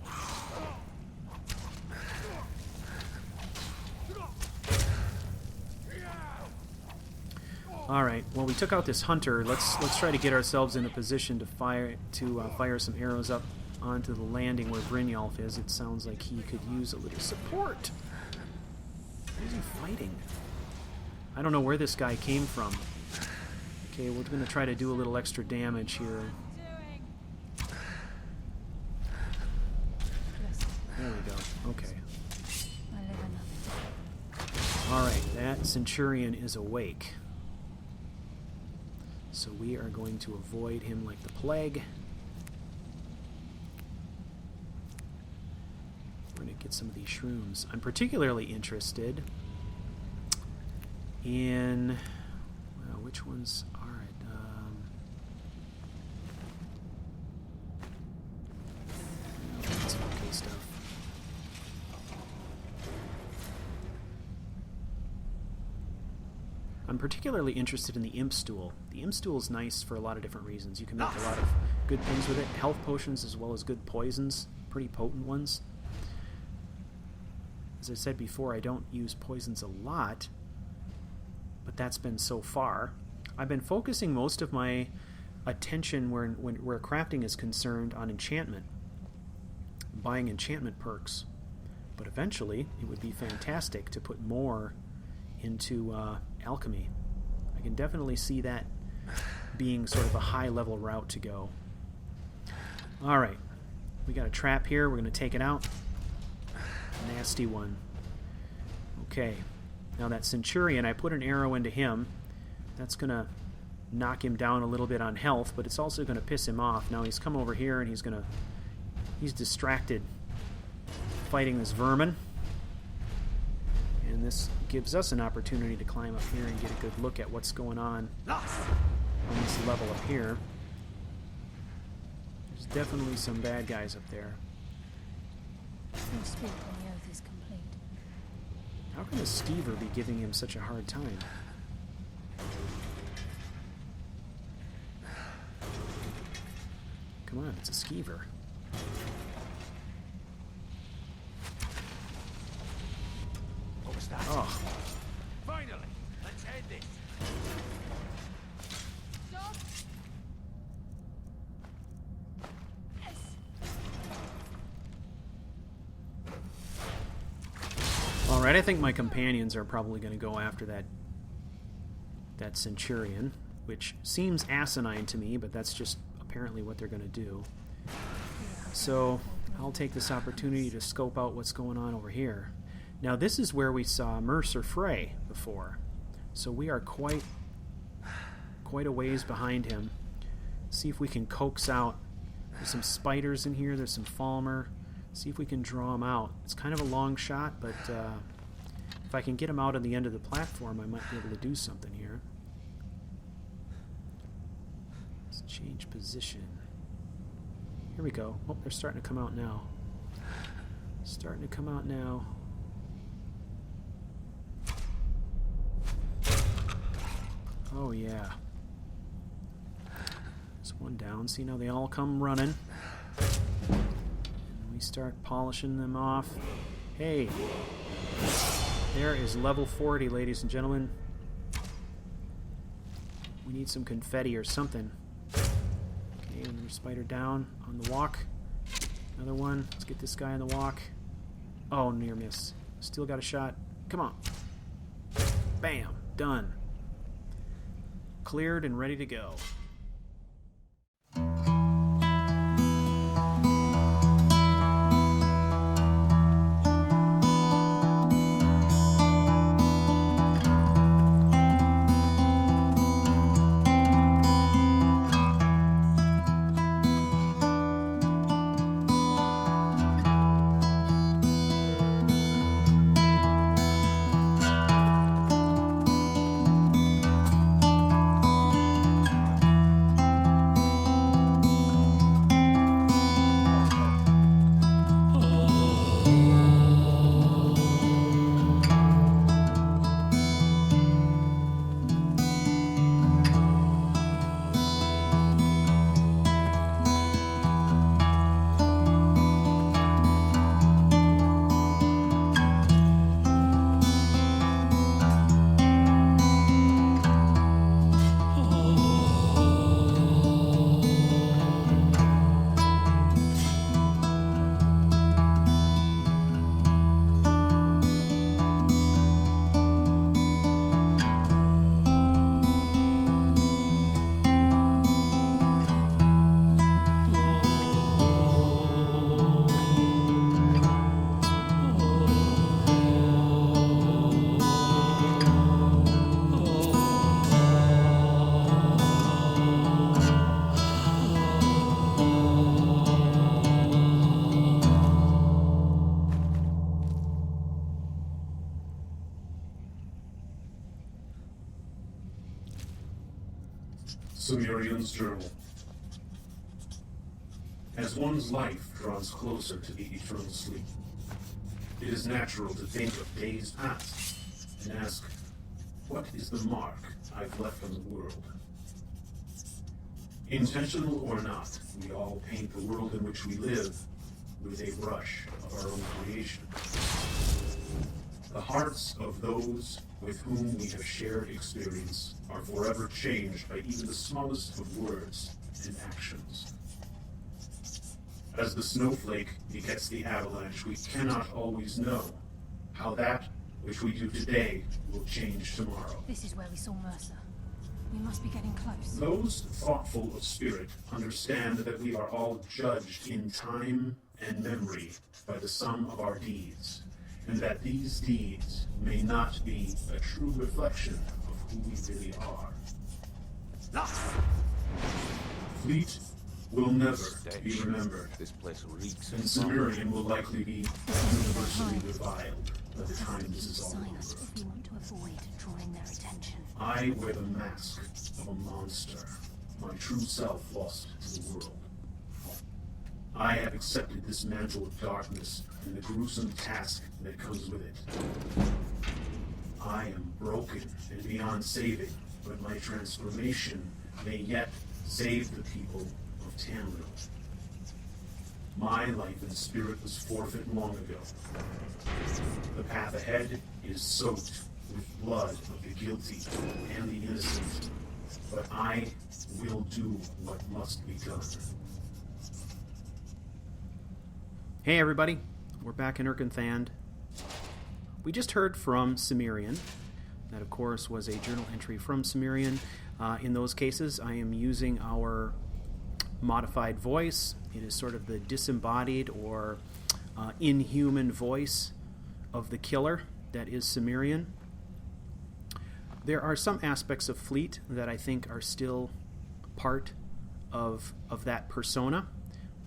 All right. Well, we took out this hunter. Let's try to get ourselves in a position to fire some arrows up onto the landing where Brynjolf is. It sounds like he could use a little support. Who's he fighting? I don't know where this guy came from. Okay, we're going to try to do a little extra damage here. There we go. Okay. Alright, that Centurion is awake. So we are going to avoid him like the plague. We're going to get some of these shrooms. I'm particularly interested in... Well, which ones are it? That's okay stuff. I'm particularly interested in the Imp Stool. The Imp Stool is nice for a lot of different reasons. You can make a lot of good things with it. Health potions as well as good poisons. Pretty potent ones. As I said before, I don't use poisons a lot, but that's been so far. I've been focusing most of my attention where crafting is concerned on enchantment. Buying enchantment perks. But eventually, it would be fantastic to put more into alchemy. I can definitely see that being sort of a high-level route to go. Alright, we got a trap here. We're going to take it out. Nasty one. Okay, now that Centurion, I put an arrow into him. That's going to knock him down a little bit on health, but it's also going to piss him off. Now he's come over here and he's distracted fighting this vermin. And this gives us an opportunity to climb up here and get a good look at what's going on this level up here. There's definitely some bad guys up there. You'll speak when the oath is complete. How can a skeever be giving him such a hard time? Come on, it's a skeever. Oh. Finally, let's end this. Stop. Yes. Alright, I think my companions are probably going to go after that Centurion, which seems asinine to me, but that's just apparently what they're going to do. So, I'll take this opportunity to scope out what's going on over here. Now, this is where we saw Mercer Frey before, so we are quite a ways behind him. See if we can coax out. There's some spiders in here. There's some Falmer. See if we can draw them out. It's kind of a long shot, but if I can get them out on the end of the platform, I might be able to do something here. Let's change position. Here we go. Oh, they're starting to come out now. Starting to come out now. Oh, yeah. There's one down. See, now they all come running. And we start polishing them off. Hey. There is level 40, ladies and gentlemen. We need some confetti or something. Okay, another spider down on the walk. Another one. Let's get this guy on the walk. Oh, near miss. Still got a shot. Come on. Bam. Done. Cleared and ready to go. Cimmerian's Journal. As one's life draws closer to the eternal sleep, it is natural to think of days past and ask, what is the mark I've left on the world? Intentional or not, we all paint the world in which we live with a brush of our own creation. The hearts of those with whom we have shared experience are forever changed by even the smallest of words and actions. As the snowflake begets the avalanche, we cannot always know how that which we do today will change tomorrow. This is where we saw Mercer. We must be getting close. Those thoughtful of spirit understand that we are all judged in time and memory by the sum of our deeds, and that these deeds may not be a true reflection of who we really are. Fleet will never be remembered, This place reeks and of Cimmerian will likely be universally reviled by the time this is all Sign us over. if we want to avoid drawing their attention. I wear the mask of a monster, my true self lost to the world. I have accepted this mantle of darkness and the gruesome task that comes with it. I am broken and beyond saving, but my transformation may yet save the people of Tamriel. My life and spirit was forfeit long ago. The path ahead is soaked with blood of the guilty and the innocent, but I will do what must be done. Hey everybody, we're back in Erkenthand. We just heard from Cimmerian. That, of course, was a journal entry from Cimmerian. In those cases, I am using our modified voice. It is sort of the disembodied or inhuman voice of the killer that is Cimmerian. There are some aspects of Fleet that I think are still part of that persona.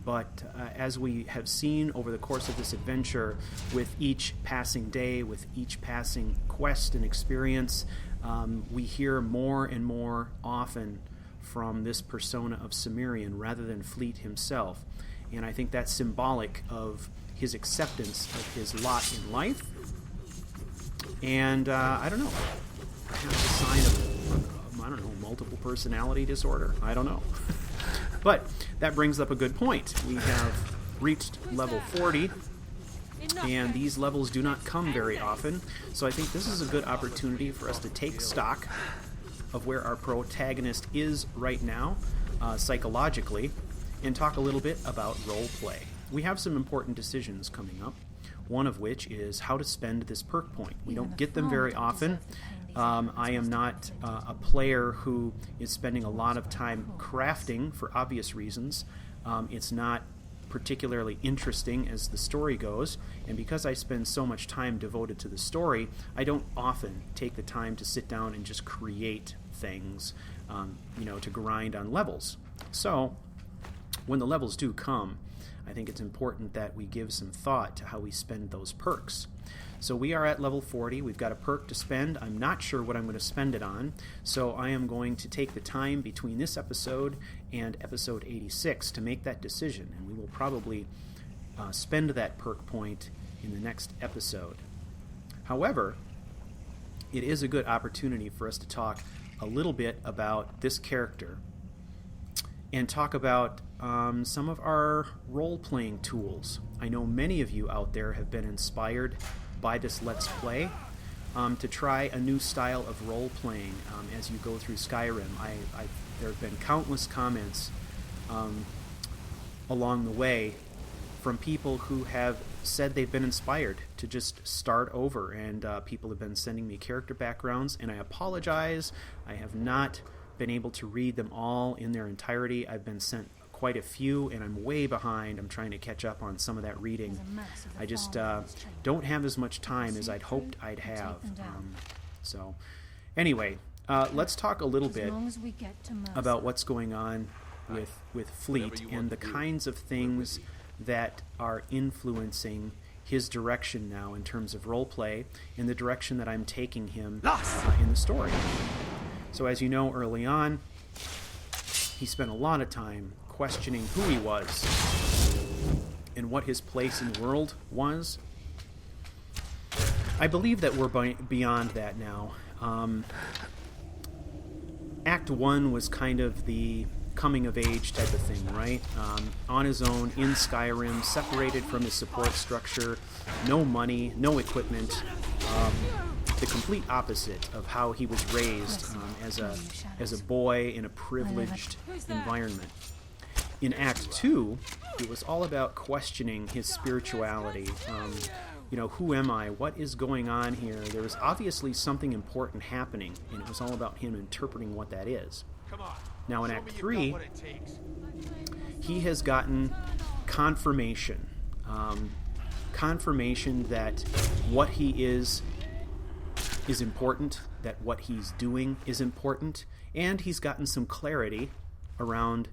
But as we have seen over the course of this adventure, with each passing day, with each passing quest and experience, we hear more and more often from this persona of Cimmerian rather than Fleet himself. And I think that's symbolic of his acceptance of his lot in life. And, I don't know, perhaps a sign of, multiple personality disorder. I don't know. But that brings up a good point. We have reached level 40, and these levels do not come very often, so I think this is a good opportunity for us to take stock of where our protagonist is right now, psychologically, and talk a little bit about role play. We have some important decisions coming up, one of which is how to spend this perk point. We don't get them very often. I am not a player who is spending a lot of time crafting for obvious reasons. It's not particularly interesting as the story goes, and because I spend so much time devoted to the story, I don't often take the time to sit down and just create things, to grind on levels. So, when the levels do come, I think it's important that we give some thought to how we spend those perks. So we are at level 40. We've got a perk to spend. I'm not sure what I'm going to spend it on, so I am going to take the time between this episode and episode 86 to make that decision, and we will probably spend that perk point in the next episode. However, it is a good opportunity for us to talk a little bit about this character and talk about some of our role-playing tools. I know many of you out there have been inspired by this Let's Play to try a new style of role-playing as you go through Skyrim. There have been countless comments along the way from people who have said they've been inspired to just start over, and people have been sending me character backgrounds, and I apologize. I have not been able to read them all in their entirety. I've been sent quite a few, and I'm way behind. I'm trying to catch up on some of that reading. I just don't have as much time as I'd hoped I'd have. So, anyway, let's talk a little bit about what's going on with Fleet and the kinds of things that are influencing his direction now in terms of roleplay and the direction that I'm taking him in the story. So as you know, early on, he spent a lot of time questioning who he was and what his place in the world was. I believe that we're beyond that now. Act 1 was kind of the coming-of-age type of thing, right? On his own, in Skyrim, separated from his support structure, no money, no equipment, the complete opposite of how he was raised as a boy in a privileged environment. In Act 2, it was all about questioning his spirituality. Who am I? What is going on here? There was obviously something important happening, and it was all about him interpreting what that is. Now in Act 3, he has gotten confirmation. Confirmation that what he is important, that what he's doing is important, and he's gotten some clarity around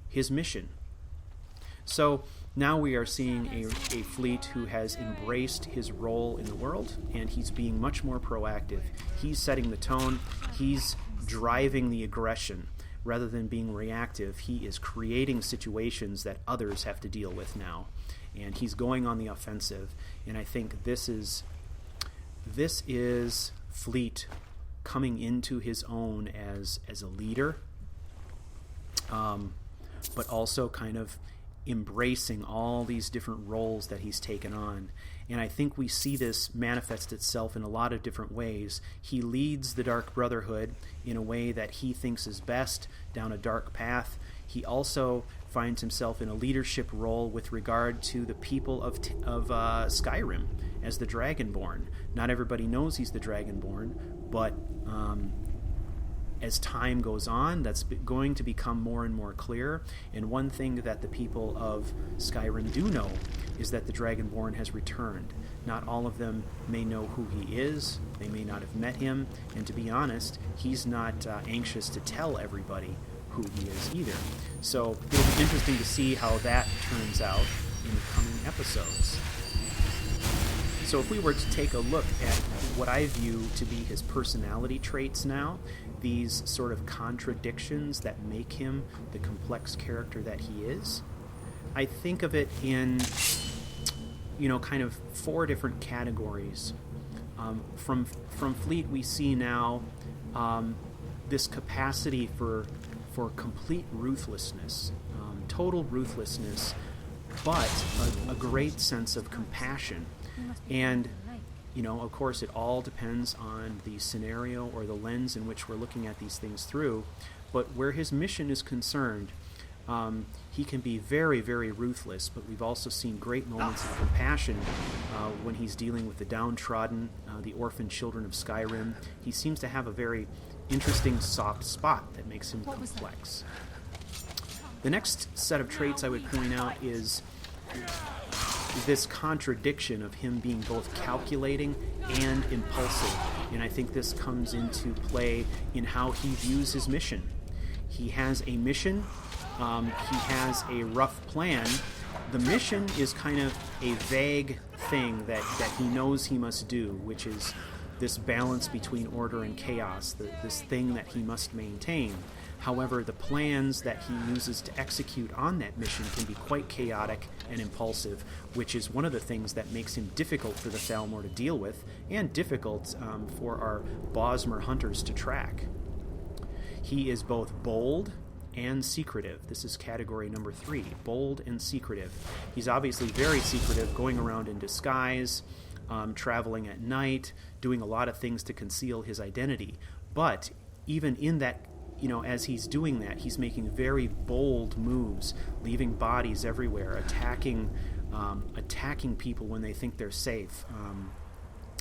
his mission. So now we are seeing a Fleet who has embraced his role in the world, and he's being much more proactive. He's setting the tone. He's driving the aggression. Rather than being reactive, he is creating situations that others have to deal with now. And he's going on the offensive. And I think this is Fleet coming into his own as a leader, but also kind of embracing all these different roles that he's taken on. And I think we see this manifest itself in a lot of different ways. He leads the Dark Brotherhood in a way that he thinks is best, down a dark path. He also finds himself in a leadership role with regard to the people of Skyrim as the Dragonborn. Not everybody knows he's the Dragonborn, but as time goes on, that's going to become more and more clear. And one thing that the people of Skyrim do know is that the Dragonborn has returned. Not all of them may know who he is. They may not have met him. And to be honest, he's not anxious to tell everybody who he is either. So it'll be interesting to see how that turns out in the coming episodes. So if we were to take a look at what I view to be his personality traits now, these sort of contradictions that make him the complex character that he is, I think of it in, kind of 4 different categories. From Fleet, we see now this capacity for complete ruthlessness, total ruthlessness, but a great sense of compassion. And, of course, it all depends on the scenario or the lens in which we're looking at these things through. But where his mission is concerned, he can be very, very ruthless, but we've also seen great moments of compassion when he's dealing with the downtrodden, the orphan children of Skyrim. He seems to have a very interesting soft spot that makes him complex. The next set of traits I would point out is this contradiction of him being both calculating and impulsive. And I think this comes into play in how he views his mission. He has a mission. He has a rough plan. The mission is kind of a vague thing that he knows he must do, which is this balance between order and chaos, this thing that he must maintain. However, the plans that he uses to execute on that mission can be quite chaotic and impulsive, which is one of the things that makes him difficult for the Thalmor to deal with, and difficult for our Bosmer Hunters to track. He is both bold and secretive. This is category number 3, bold and secretive. He's obviously very secretive, going around in disguise, traveling at night, doing a lot of things to conceal his identity. But even in that, as he's doing that, he's making very bold moves, leaving bodies everywhere, attacking people when they think they're safe.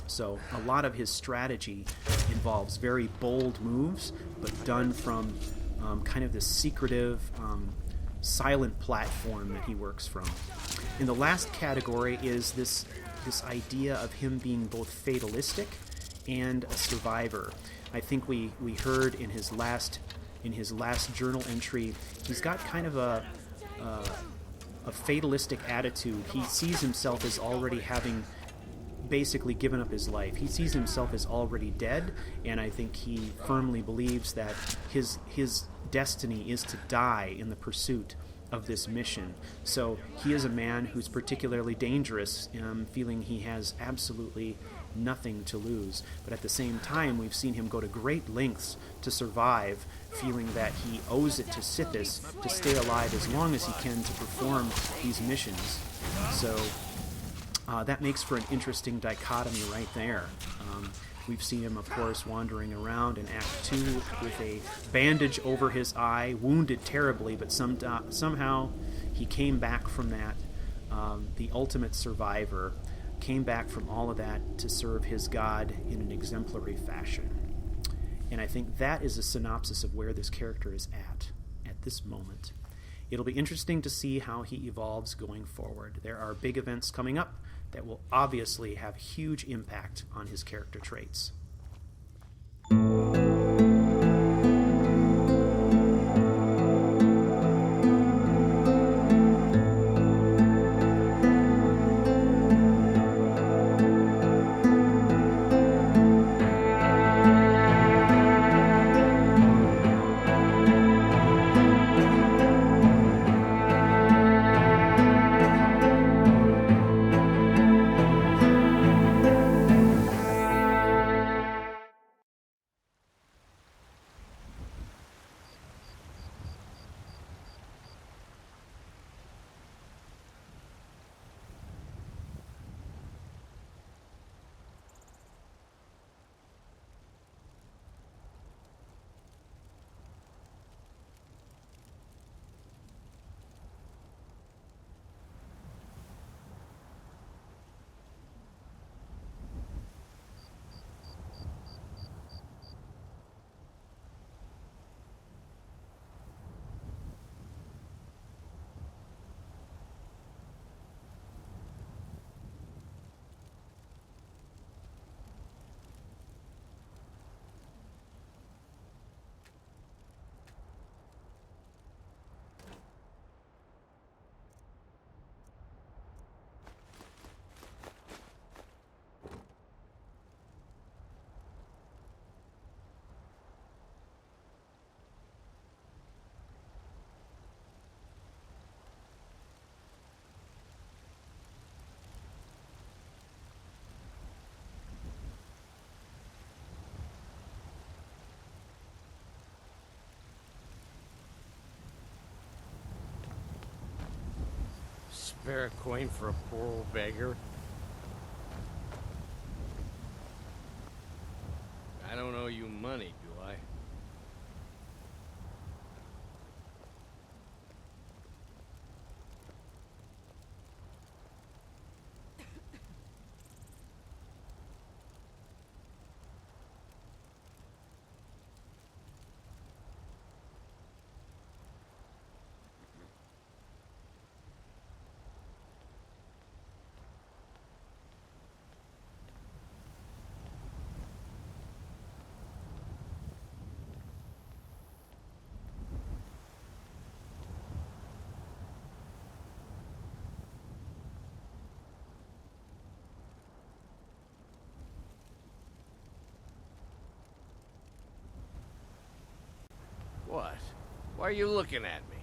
So a lot of his strategy involves very bold moves, but done from kind of this secretive, silent platform that he works from. And the last category is this idea of him being both fatalistic and a survivor. I think we heard in his last journal entry, he's got kind of a fatalistic attitude. He sees himself as already having basically given up his life. He sees himself as already dead, and I think he firmly believes that his destiny is to die in the pursuit of this mission. So he is a man who's particularly dangerous, feeling he has absolutely nothing to lose. But at the same time, we've seen him go to great lengths to survive, feeling that he owes it to Sithis to stay alive as long as he can to perform these missions. So that makes for an interesting dichotomy right there. We've seen him, of course, wandering around in Act 2 with a bandage over his eye, wounded terribly, but somehow he came back from that, the ultimate survivor, came back from all of that to serve his god in an exemplary fashion. And I think that is a synopsis of where this character is at this moment. It'll be interesting to see how he evolves going forward. There are big events coming up that will obviously have huge impact on his character traits. Spare a coin for a poor old beggar? I don't owe you money, do I? What? Why are you looking at me?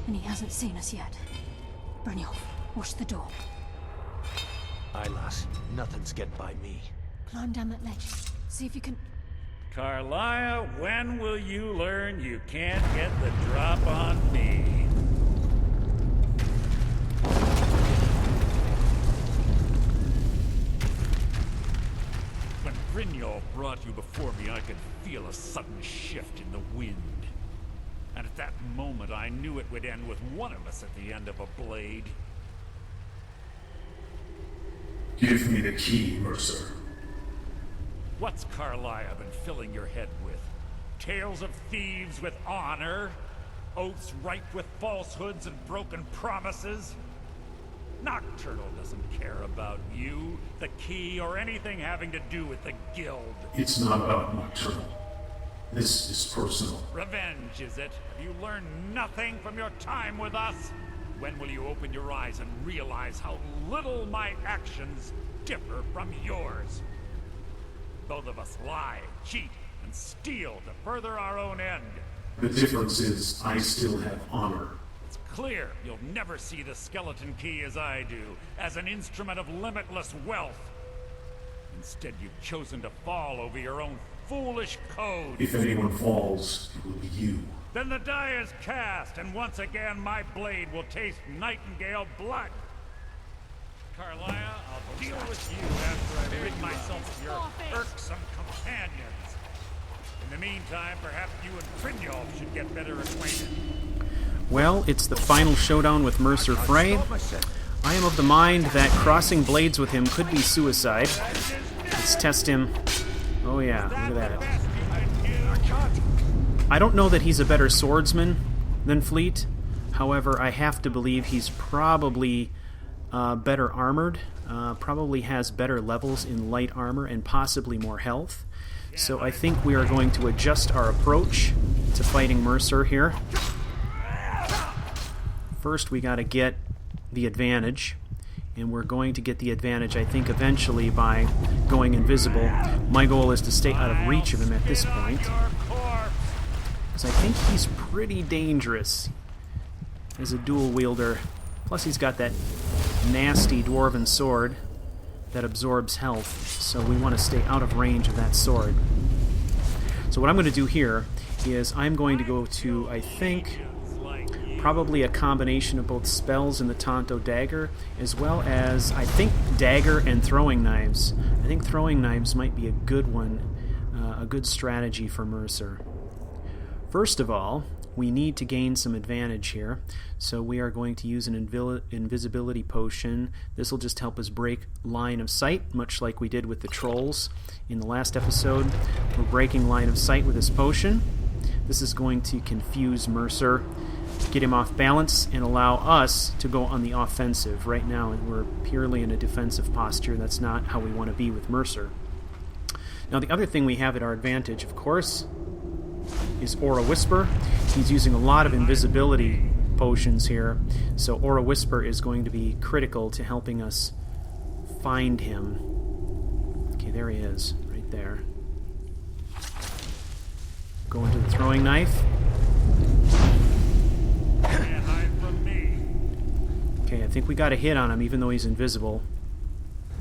And he hasn't seen us yet. Brenuin, watch the door. Aye, lass. Nothing's getting by me. Climb down that ledge. See if you can... Carlia, when will you learn you can't get the drop on me? When Brenuin brought you before me, I could feel a sudden shift in the wind. And at that moment, I knew it would end with one of us at the end of a blade. Give me the key, Mercer. What's Carlia been filling your head with? Tales of thieves with honor? Oaths ripe with falsehoods and broken promises? Nocturnal doesn't care about you, the key, or anything having to do with the guild. It's not about Nocturnal. This is personal. Revenge, is it? Have you learned nothing from your time with us? When will you open your eyes and realize how little my actions differ from yours? Both of us lie, cheat, and steal to further our own end. The difference is, I still have honor. It's clear you'll never see the skeleton key as I do, as an instrument of limitless wealth. Instead, you've chosen to fall over your own foolish code. If anyone falls, it will be you. Then the die is cast, and once again my blade will taste nightingale blood. Carlia, I'll deal with you after I rid myself of your irksome companions. In the meantime, perhaps you and Brenuin should get better acquainted. Well, it's the final showdown with Mercer Frey. I am of the mind that crossing blades with him could be suicide. Let's test him. Oh yeah, look at that. I don't know that he's a better swordsman than Fleet. However, I have to believe he's probably better armored, probably has better levels in light armor and possibly more health. So I think we are going to adjust our approach to fighting Mercer here. First we gotta get the advantage, and we're going to get the advantage, I think, eventually by going invisible. My goal is to stay out of reach of him at this point, because I think he's pretty dangerous as a dual wielder. Plus he's got that nasty dwarven sword that absorbs health, so we want to stay out of range of that sword. So what I'm going to do here is I'm going to go to, I think, probably a combination of both spells and the Tonto Dagger, as well as, I think, Dagger and Throwing Knives. I think Throwing Knives might be a good one, a good strategy for Mercer. First of all, we need to gain some advantage here, so we are going to use an invisibility potion. This will just help us break line of sight, much like we did with the trolls in the last episode. We're breaking line of sight with this potion. This is going to confuse Mercer, get him off balance, and allow us to go on the offensive. Right now, we're purely in a defensive posture. That's not how we want to be with Mercer. Now, the other thing we have at our advantage, of course, is Aura Whisper. He's using a lot of invisibility potions here, so Aura Whisper is going to be critical to helping us find him. Okay, there he is, right there. Go into the throwing knife. Okay, I think we got a hit on him, even though he's invisible.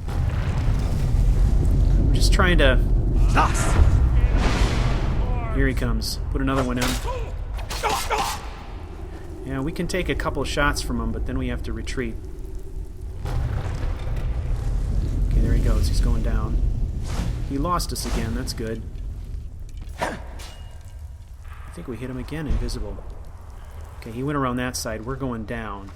I'm just trying to... Here he comes. Put another one in. Yeah, we can take a couple shots from him, but then we have to retreat. Okay, there he goes. He's going down. He lost us again. That's good. I think we hit him again, invisible. Okay, he went around that side. We're going down.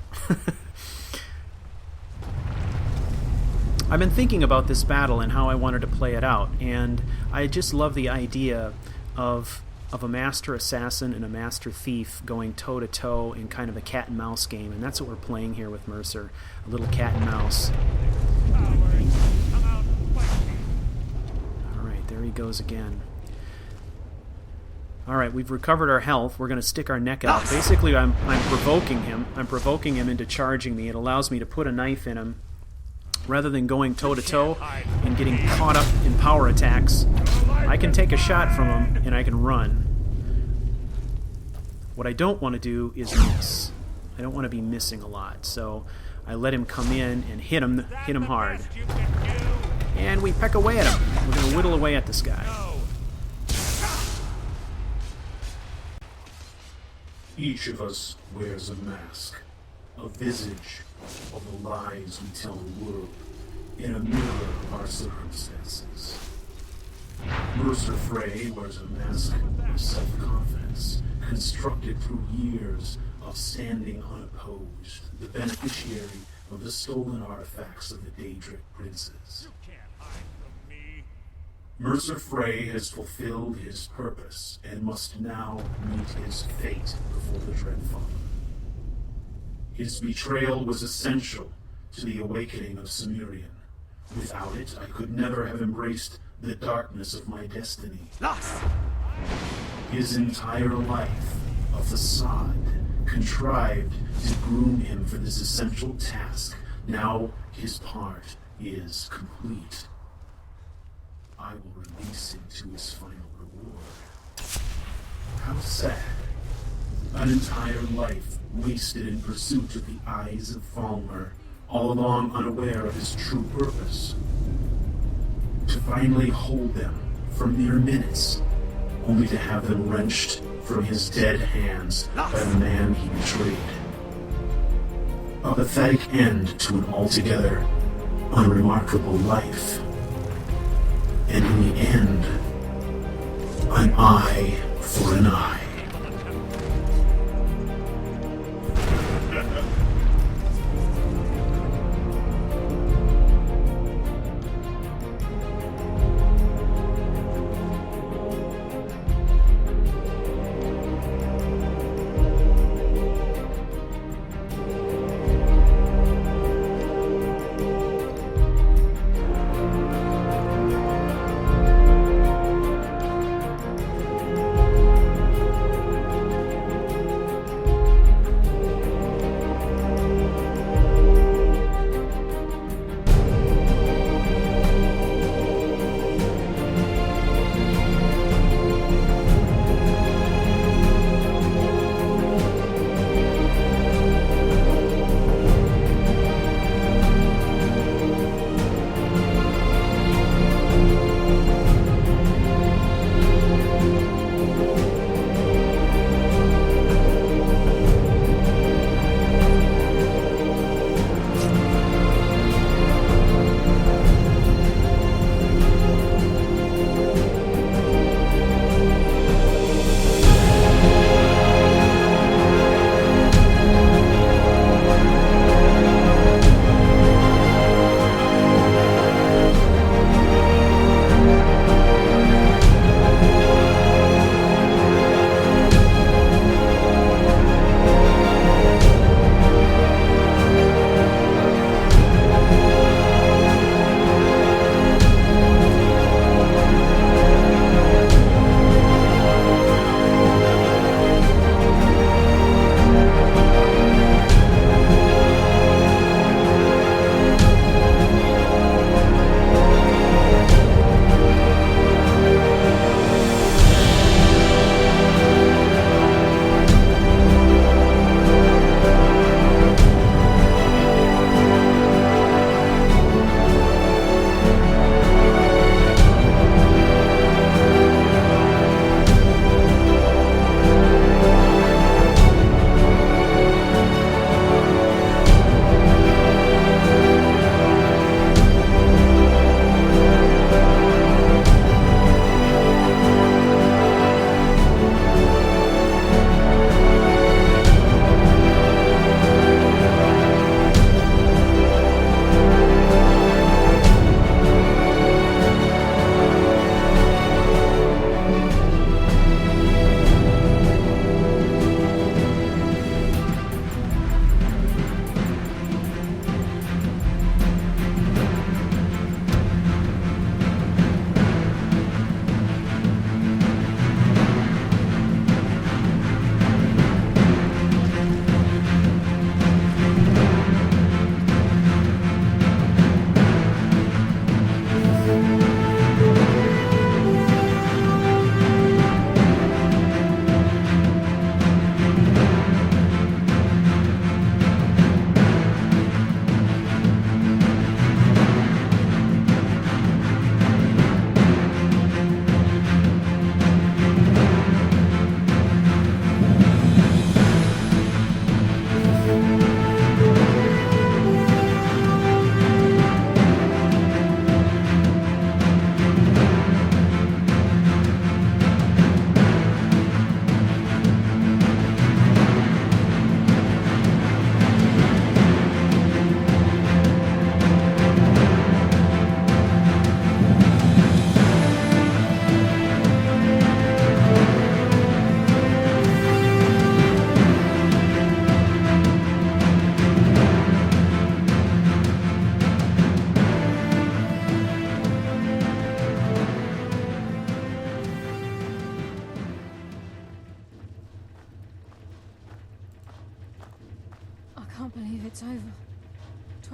I've been thinking about this battle and how I wanted to play it out, and I just love the idea of a master assassin and a master thief going toe-to-toe in kind of a cat-and-mouse game, and that's what we're playing here with Mercer, a little cat-and-mouse. Alright, there he goes again. Alright, we've recovered our health. We're going to stick our neck out. Basically, I'm provoking him. I'm provoking him into charging me. It allows me to put a knife in him. Rather than going toe-to-toe and getting caught up in power attacks, I can take a shot from him and I can run. What I don't want to do is miss. I don't want to be missing a lot. So I let him come in and hit him hard. And we peck away at him. We're going to whittle away at this guy. Each of us wears a mask, a visage of the lies we tell the world, in a mirror of our circumstances. Mercer Frey wears a mask of self-confidence, constructed through years of standing unopposed, the beneficiary of the stolen artifacts of the Daedric princes. Mercer Frey has fulfilled his purpose and must now meet his fate before the Dreadfather. His betrayal was essential to the awakening of Cimmerian. Without it, I could never have embraced the darkness of my destiny. Lost! His entire life, a facade, contrived to groom him for this essential task. Now his part is complete. I will release him to his final reward. How sad. An entire life wasted in pursuit of the eyes of Falmer, all along unaware of his true purpose. To finally hold them for mere minutes, only to have them wrenched from his dead hands by the man he betrayed. A pathetic end to an altogether unremarkable life. And in the end, an eye for an eye.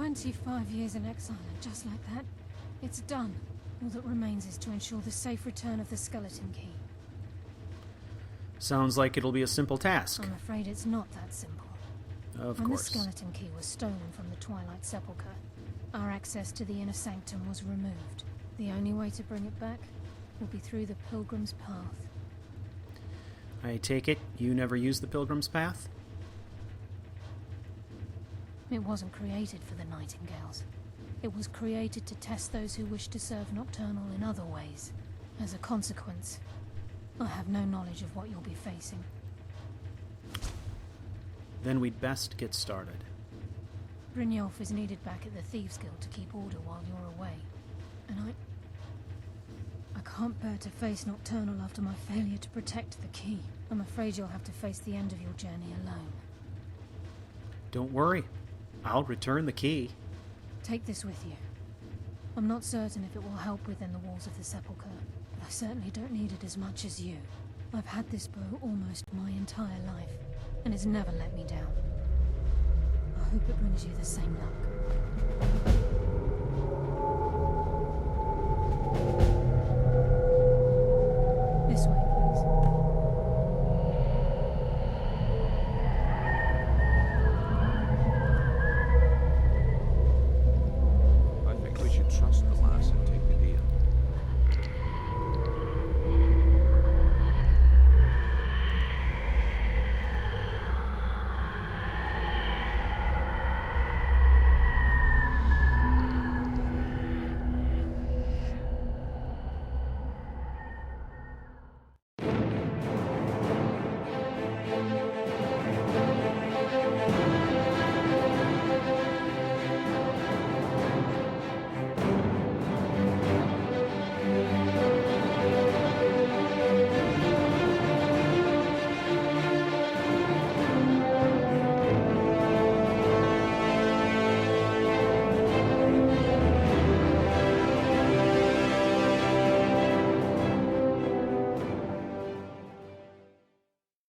25 years in exile, and just like that, it's done. All that remains is to ensure the safe return of the skeleton key. Sounds like it'll be a simple task. I'm afraid it's not that simple. Of when course. the skeleton key was stolen from the Twilight Sepulchre, our access to the inner sanctum was removed. The only way to bring it back will be through the Pilgrim's Path. I take it you never used the Pilgrim's Path? It wasn't created for the Nightingales. It was created to test those who wish to serve Nocturnal in other ways. As a consequence, I have no knowledge of what you'll be facing. Then we'd best get started. Brynjolf is needed back at the Thieves Guild to keep order while you're away. And I can't bear to face Nocturnal after my failure to protect the key. I'm afraid you'll have to face the end of your journey alone. Don't worry. I'll return the key. Take this with you. I'm not certain if it will help within the walls of the Sepulchre, but I certainly don't need it as much as you. I've had this bow almost my entire life, and it's never let me down. I hope it brings you the same luck.